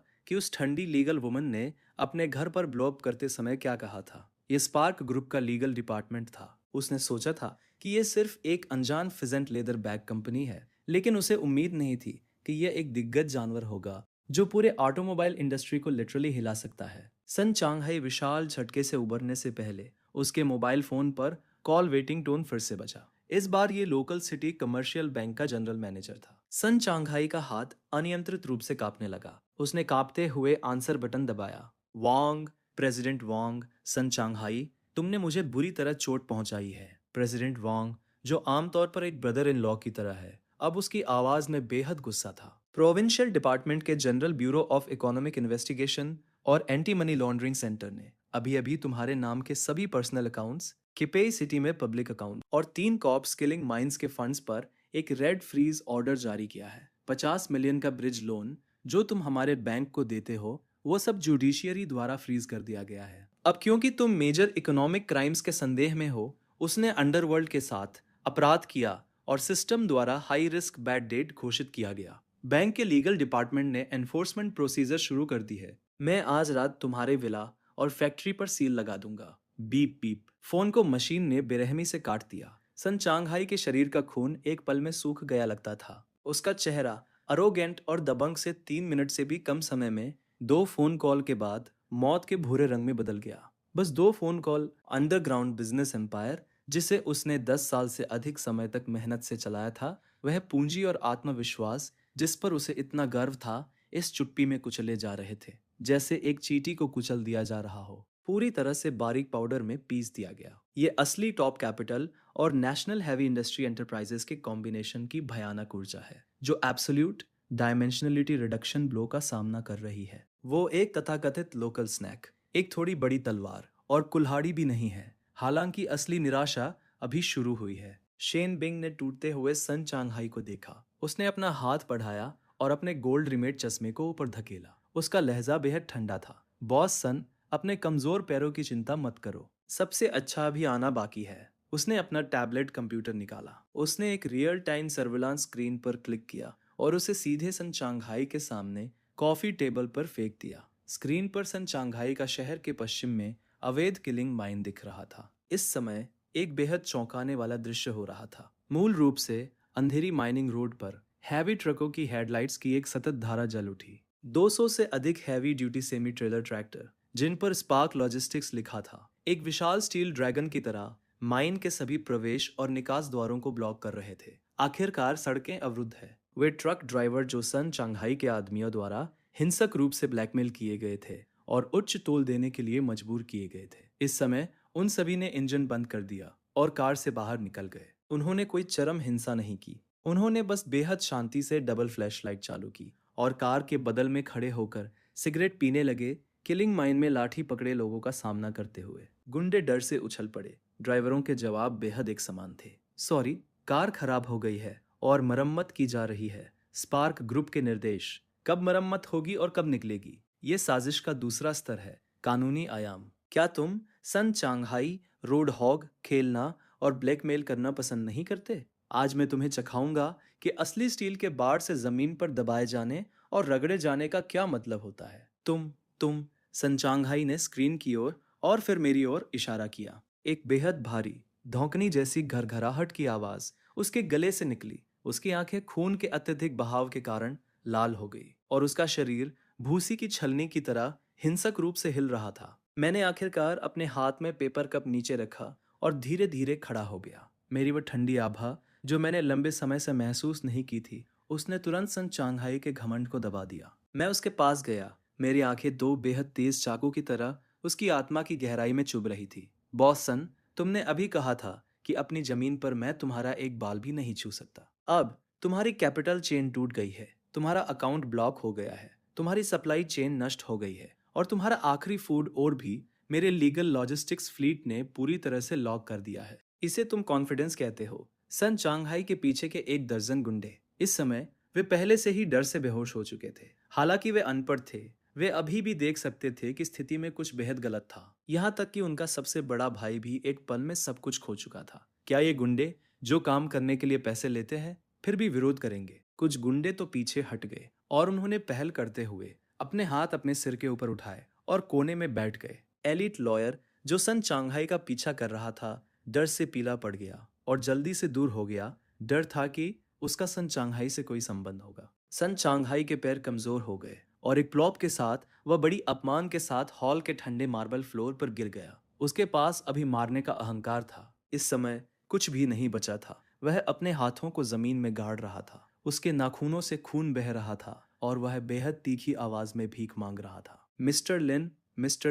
कि उस ठंडी लीगल वुमन ने अपने घर पर ब्लो अप करते समय क्या कहा था। ये स्पार्क ग्रुप का लीगल डिपार्टमेंट था। उसने सोचा था कि यह सिर्फ एक अनजान फिजेंट लेदर बैग कंपनी है, लेकिन उसे उम्मीद नहीं थी कि यह एक दिग्गज जानवर होगा जो पूरे ऑटोमोबाइल इंडस्ट्री को लिटरली हिला सकता है। सन चांगहाई विशाल झटके से उबरने से पहले उसके मोबाइल फोन पर कॉल वेटिंग टोन फिर से बजा। इस बार ये लोकल सिटी कमर्शियल बैंक का जनरल मैनेजर था। सन चांगहाई का हाथ अनियंत्रित रूप से कांपने लगा। उसने कांपते हुए आंसर बटन दबाया। वांग, प्रेसिडेंट वांग। सन चांगहाई, तुमने मुझे बुरी तरह चोट पहुंचाई है। प्रेसिडेंट वांग, जो आमतौर पर एक ब्रदर इन लॉ की तरह है, अब उसकी आवाज में बेहद गुस्सा था। प्रोविंशियल डिपार्टमेंट के general bureau of economic investigation और एंटी मनी लॉन्ड्रिंग सेंटर ने अभी अभी तुम्हारे नाम के सभी पर्सनल अकाउंट्स, किपेई सिटी में पब्लिक अकाउंट और 3 कॉप स्किलिंग माइंस के फंड्स पर एक रेड फ्रीज ऑर्डर जारी किया है। 50 मिलियन का ब्रिज लोन जो तुम हमारे बैंक को देते हो, वो सब जुडिशियरी द्वारा फ्रीज कर दिया गया है। अब क्योंकि तुम मेजर इकोनॉमिक क्राइम्स के संदेह में हो, उसने अंडरवर्ल्ड के साथ अपराध किया और सिस्टम द्वारा हाई रिस्क बैड डेट घोषित किया गया। बैंक के लीगल डिपार्टमेंट ने एनफोर्समेंट प्रोसीजर शुरू कर दी है। मैं आज रात तुम्हारे विला और फैक्ट्री पर सील लगा दूंगा। Beep beep. फोन को मशीन ने बेरहमी से काट दिया। सन चांगहाई के शरीर का खून एक पल में सूख गया लगता था। उसका चेहरा अरोगेंट और दबंग से 3 मिनट से भी कम समय में 2 फोन कॉल के बाद मौत के भूरे रंग में बदल गया। बस 2 phone call. Underground business empire जिसे उसने 10 साल से अधिक समय तक मेहनत से चलाया था, वह पूंजी और आत्मविश्वास जिस पर उसे इतना गर्व था, इस चुप्पी में कुचले जा रहे थे, जैसे एक चींटी को कुचल दिया जा रहा हो। पूरी तरह से बारीक पाउडर में पीस दिया गया। ये असली टॉप कैपिटल और नेशनल हैवी इंडस्ट्री एंटरप्राइजेस के कॉम्बिनेशन की भयानक ऊर्जा है जो एब्सोल्यूट डायमेंशनलिटी रिडक्शन ब्लो का सामना कर रही है। वो एक तथाकथित लोकल स्नैक, एक थोड़ी बड़ी तलवार और कुल्हाड़ी भी नहीं है। हालांकि असली निराशा अभी शुरू हुई है। शेन बिंग ने टूटते हुए सन चांगहाई को देखा। उसने अपना हाथ बढ़ाया और अपने गोल्ड रिमेड चश्मे को ऊपर धकेला। उसका लहजा बेहद ठंडा था। बॉस सन, अपने कमजोर पैरों की चिंता मत करो, सबसे अच्छा अभी आना बाकी है। उसने अपना टैबलेट कंप्यूटर निकाला। उसने एक रियल टाइम सर्विलांस स्क्रीन पर क्लिक किया और उसे सीधे सन चांगहाई के सामने कॉफी टेबल पर फेंक दिया। स्क्रीन पर सन चांगहाई का शहर के पश्चिम में अवैध किलिंग माइन दिख रहा था। इस समय एक बेहद चौंकाने वाला दृश्य हो रहा था। मूल रूप से अंधेरी माइनिंग रोड पर हैवी ट्रकों की हेडलाइट्स की एक सतत धारा जल उठी। 200 से अधिक heavy duty semi trailer tractor, जिन पर स्पार्क लॉजिस्टिक्स लिखा था, एक विशाल स्टील ड्रैगन की तरह माइन के सभी प्रवेश और निकास द्वारों को ब्लॉक कर रहे थे। आखिरकार सड़कें अवरुद्ध है। वे ट्रक ड्राइवर जो सन चांगहाई के आदमियों द्वारा हिंसक रूप से ब्लैकमेल किए गए थे और उच्च तोल देने के लिए मजबूर किए गए थे, इस समय उन सभी ने इंजन बंद कर दिया और कार से बाहर निकल गए। उन्होंने कोई चरम हिंसा नहीं की। उन्होंने बस बेहद शांति से डबल फ्लैशलाइट चालू की और कार के बदल में खड़े होकर सिगरेट पीने लगे। किलिंग माइन में लाठी पकड़े लोगों का सामना करते हुए गुंडे डर से उछल पड़े। ड्राइवरों के जवाब बेहद एक समान थे। सॉरी, कार खराब हो गई है और मरम्मत की जा रही है। स्पार्क ग्रुप के निर्देश। कब मरम्मत होगी और कब निकलेगी, ये साजिश का दूसरा स्तर है, कानूनी आयाम। क्या तुम सन चांगहाई रोड हॉग खेलना और ब्लैकमेल करना पसंद नहीं करते? आज मैं तुम्हें चखाऊंगा कि असली स्टील के बार से जमीन पर दबाए जाने और रगड़े जाने का क्या मतलब होता है। तुम सन चांगहाई ने स्क्रीन की ओर और फिर मेरी ओर इशारा किया। एक बेहद भारी धौंकनी जैसी घरघराहट की आवाज उसके गले से निकली। उसकी आंखें खून के अत्यधिक बहाव के कारण लाल हो गई और उसका शरीर भूसी की छलनी की तरह हिंसक रूप से हिल रहा था। मैंने आखिरकार अपने हाथ में पेपर कप नीचे रखा और धीरे धीरे खड़ा हो गया। मेरी वह ठंडी आभा जो मैंने लंबे समय से महसूस नहीं की थी, उसने तुरंत सन चांगहाई के घमंड को दबा दिया। मैं उसके पास गया। मेरी आंखें दो बेहद तेज चाकू की तरह उसकी आत्मा की गहराई में चुभ रही थी। बॉस सन, तुमने अभी कहा था कि अपनी जमीन पर मैं तुम्हारा एक बाल भी नहीं छू सकता। अब तुम्हारी कैपिटल चेन टूट गई है, तुम्हारा अकाउंट ब्लॉक हो गया है, तुम्हारी सप्लाई चेन नष्ट हो गई है और तुम्हारा आखिरी फूड और भी मेरे लीगल लॉजिस्टिक्स फ्लीट ने पूरी तरह से लॉक कर दिया है। इसे तुम कॉन्फिडेंस कहते हो? सन चांगहाई के पीछे के एक दर्जन गुंडे, इस समय वे पहले से ही डर से बेहोश हो चुके थे। हालांकि वे अनपढ़ थे, वे अभी भी देख सकते थे कि स्थिति में कुछ बेहद गलत था। यहाँ तक कि उनका सबसे बड़ा भाई भी एक पल में सब कुछ खो चुका था। क्या ये गुंडे जो काम करने के लिए पैसे लेते हैं फिर भी विरोध करेंगे? कुछ गुंडे तो पीछे हट गए और उन्होंने पहल करते हुए अपने हाथ अपने सिर के ऊपर उठाए और कोने में बैठ गए। एलिट लॉयर जो सन चांगहाई का पीछा कर रहा था डर से पीला पड़ गया और जल्दी से दूर हो गया। डर था कि उसका सन चांगहाई से कोई संबंध होगा। सन चांगहाई के पैर कमजोर हो गए और एक प्लॉप के साथ वह बड़ी अपमान के साथ हॉल के ठंडे मार्बल फ्लोर पर गिर गया। उसके पास अभी मारने का अहंकार था। इस समय कुछ भी नहीं बचा था। वह अपने हाथों को जमीन में गाड़ रहा था। उसके नाखूनों से खून बह रहा था और वह बेहद तीखी आवाज में भीख मांग रहा था। मिस्टर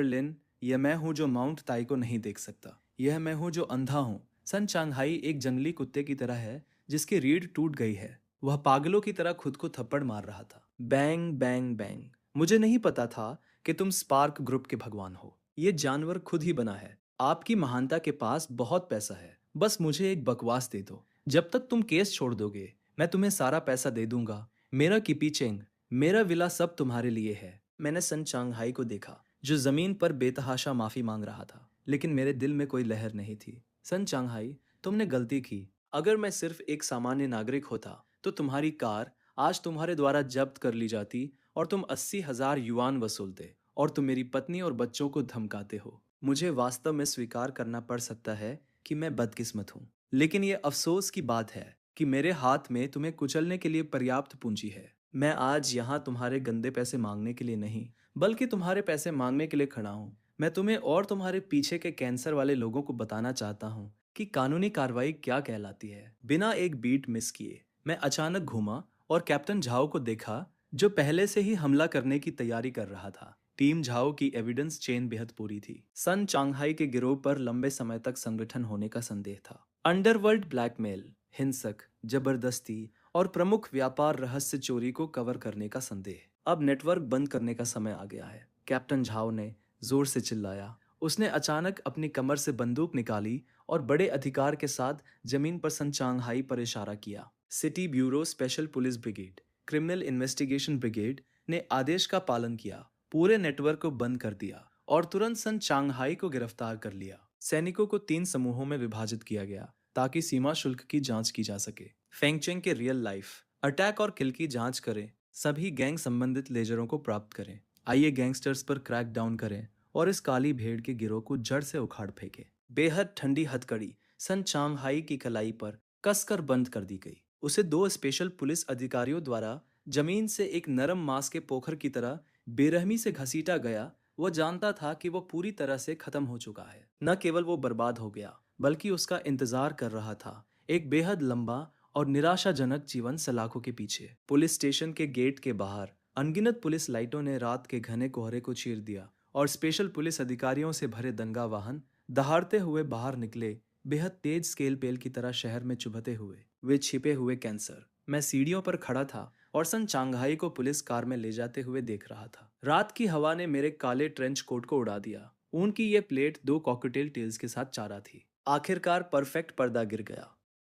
लिन, यह मैं हूं जो माउंट ताई को नहीं देख सकता। यह मैं हूं जो अंधा हूं। सन चांगहाई एक जंगली कुत्ते की तरह है जिसकी रीढ़ टूट गई है। वह पागलों की तरह खुद को थप्पड़ मार रहा था। Bang bang bang. मुझे नहीं पता था कि तुम स्पार्क ग्रुप के भगवान हो। ये जानवर खुद ही बना है। आपकी महानता के पास बहुत पैसा है, बस मुझे एक बकवास दे दो। जब तक तुम केस छोड़ दोगे मैं तुम्हें सारा पैसा दे दूंगा। मेरा किपीचेंग, मेरा विला सब तुम्हारे लिए है। मैंने सन चांगहाई को देखा जो जमीन पर बेतहाशा माफी मांग रहा था, लेकिन मेरे दिल में कोई लहर नहीं थी। सन चांगहाई, तुमने गलती की। अगर मैं सिर्फ एक सामान्य नागरिक होता तो तुम्हारी कार आज तुम्हारे द्वारा जब्त कर ली जाती और तुम 80,000 युआन वसूलते और तुम मेरी पत्नी और बच्चों को धमकाते हो। मुझे वास्तव में स्वीकार करना पड़ सकता है कि मैं बदकिस्मत हूँ, लेकिन ये अफसोस की बात है कि मेरे हाथ में तुम्हें कुचलने के लिए पर्याप्त पूंजी है। मैं आज यहाँ तुम्हारे गंदे पैसे मांगने के लिए नहीं, बल्कि तुम्हारे पैसे मांगने के लिए खड़ा हूँ। मैं तुम्हें और तुम्हारे पीछे के कैंसर वाले लोगों को बताना चाहता हूँ कि कानूनी कार्रवाई क्या कहलाती है। बिना एक बीट मिस किए मैं अचानक घूमा और कैप्टन झाओ को देखा जो पहले से ही हमला करने की तैयारी कर रहा था। टीम झाओ की एविडेंस चेन बेहद पूरी थी। सन चांगहाई के गिरोह पर लंबे समय तक संगठन होने का संदेह था। अंडरवर्ल्ड ब्लैकमेल, हिंसक, जबरदस्ती और प्रमुख व्यापार रहस्य चोरी को कवर करने का संदेह। अब नेटवर्क बंद करने का समय आ गया है, कैप्टन झाओ ने जोर से चिल्लाया। उसने अचानक अपनी कमर से बंदूक निकाली और बड़े अधिकार के साथ जमीन पर सन चांगहाई पर इशारा किया। City bureau special police brigade, criminal investigation brigade ने आदेश का पालन किया, पूरे नेटवर्क को बंद कर दिया और तुरंत सन चांगहाई को गिरफ्तार कर लिया। सैनिकों को 3 समूहों में विभाजित किया गया ताकि सीमा शुल्क की जांच की जा सके। फेंगचेंग के रियल लाइफ अटैक और किल की जांच करें, सभी गैंग संबंधित लेजरों को प्राप्त करें। आइए गैंगस्टर्स पर क्रैक डाउन करें और इस काली भेड़ के गिरोह को जड़ से उखाड़ फेंके। बेहद ठंडी हथकड़ी सन चांगहाई की कलाई पर कसकर बंद कर दी गई। उसे 2 स्पेशल पुलिस अधिकारियों द्वारा जमीन से एक नरम मांस के पोखर की तरह बेरहमी से घसीटा गया। वो जानता था कि वो पूरी तरह से खत्म हो चुका है। न केवल वो बर्बाद हो गया, बल्कि उसका इंतजार कर रहा था एक बेहद लंबा और निराशाजनक जीवन सलाखों के पीछे। पुलिस स्टेशन के गेट के बाहर अनगिनत पुलिस लाइटों ने रात के घने कोहरे को चीर दिया और स्पेशल पुलिस अधिकारियों से भरे दंगा वाहन दहाड़ते हुए बाहर निकले, बेहद तेज स्केल पेल की तरह शहर में चुभते हुए। वे छिपे हुए कैंसर। मैं सीढ़ियों पर खड़ा था और सन चांगहाई को पुलिस कार में ले जाते हुए देख रहा था। रात की हवा ने मेरे काले ट्रेंच कोट को उड़ा दिया। ऊन की ये प्लेट 2 कॉकटेल टेल्स के साथ चारा थी। आखिरकार परफेक्ट पर्दा गिर गया।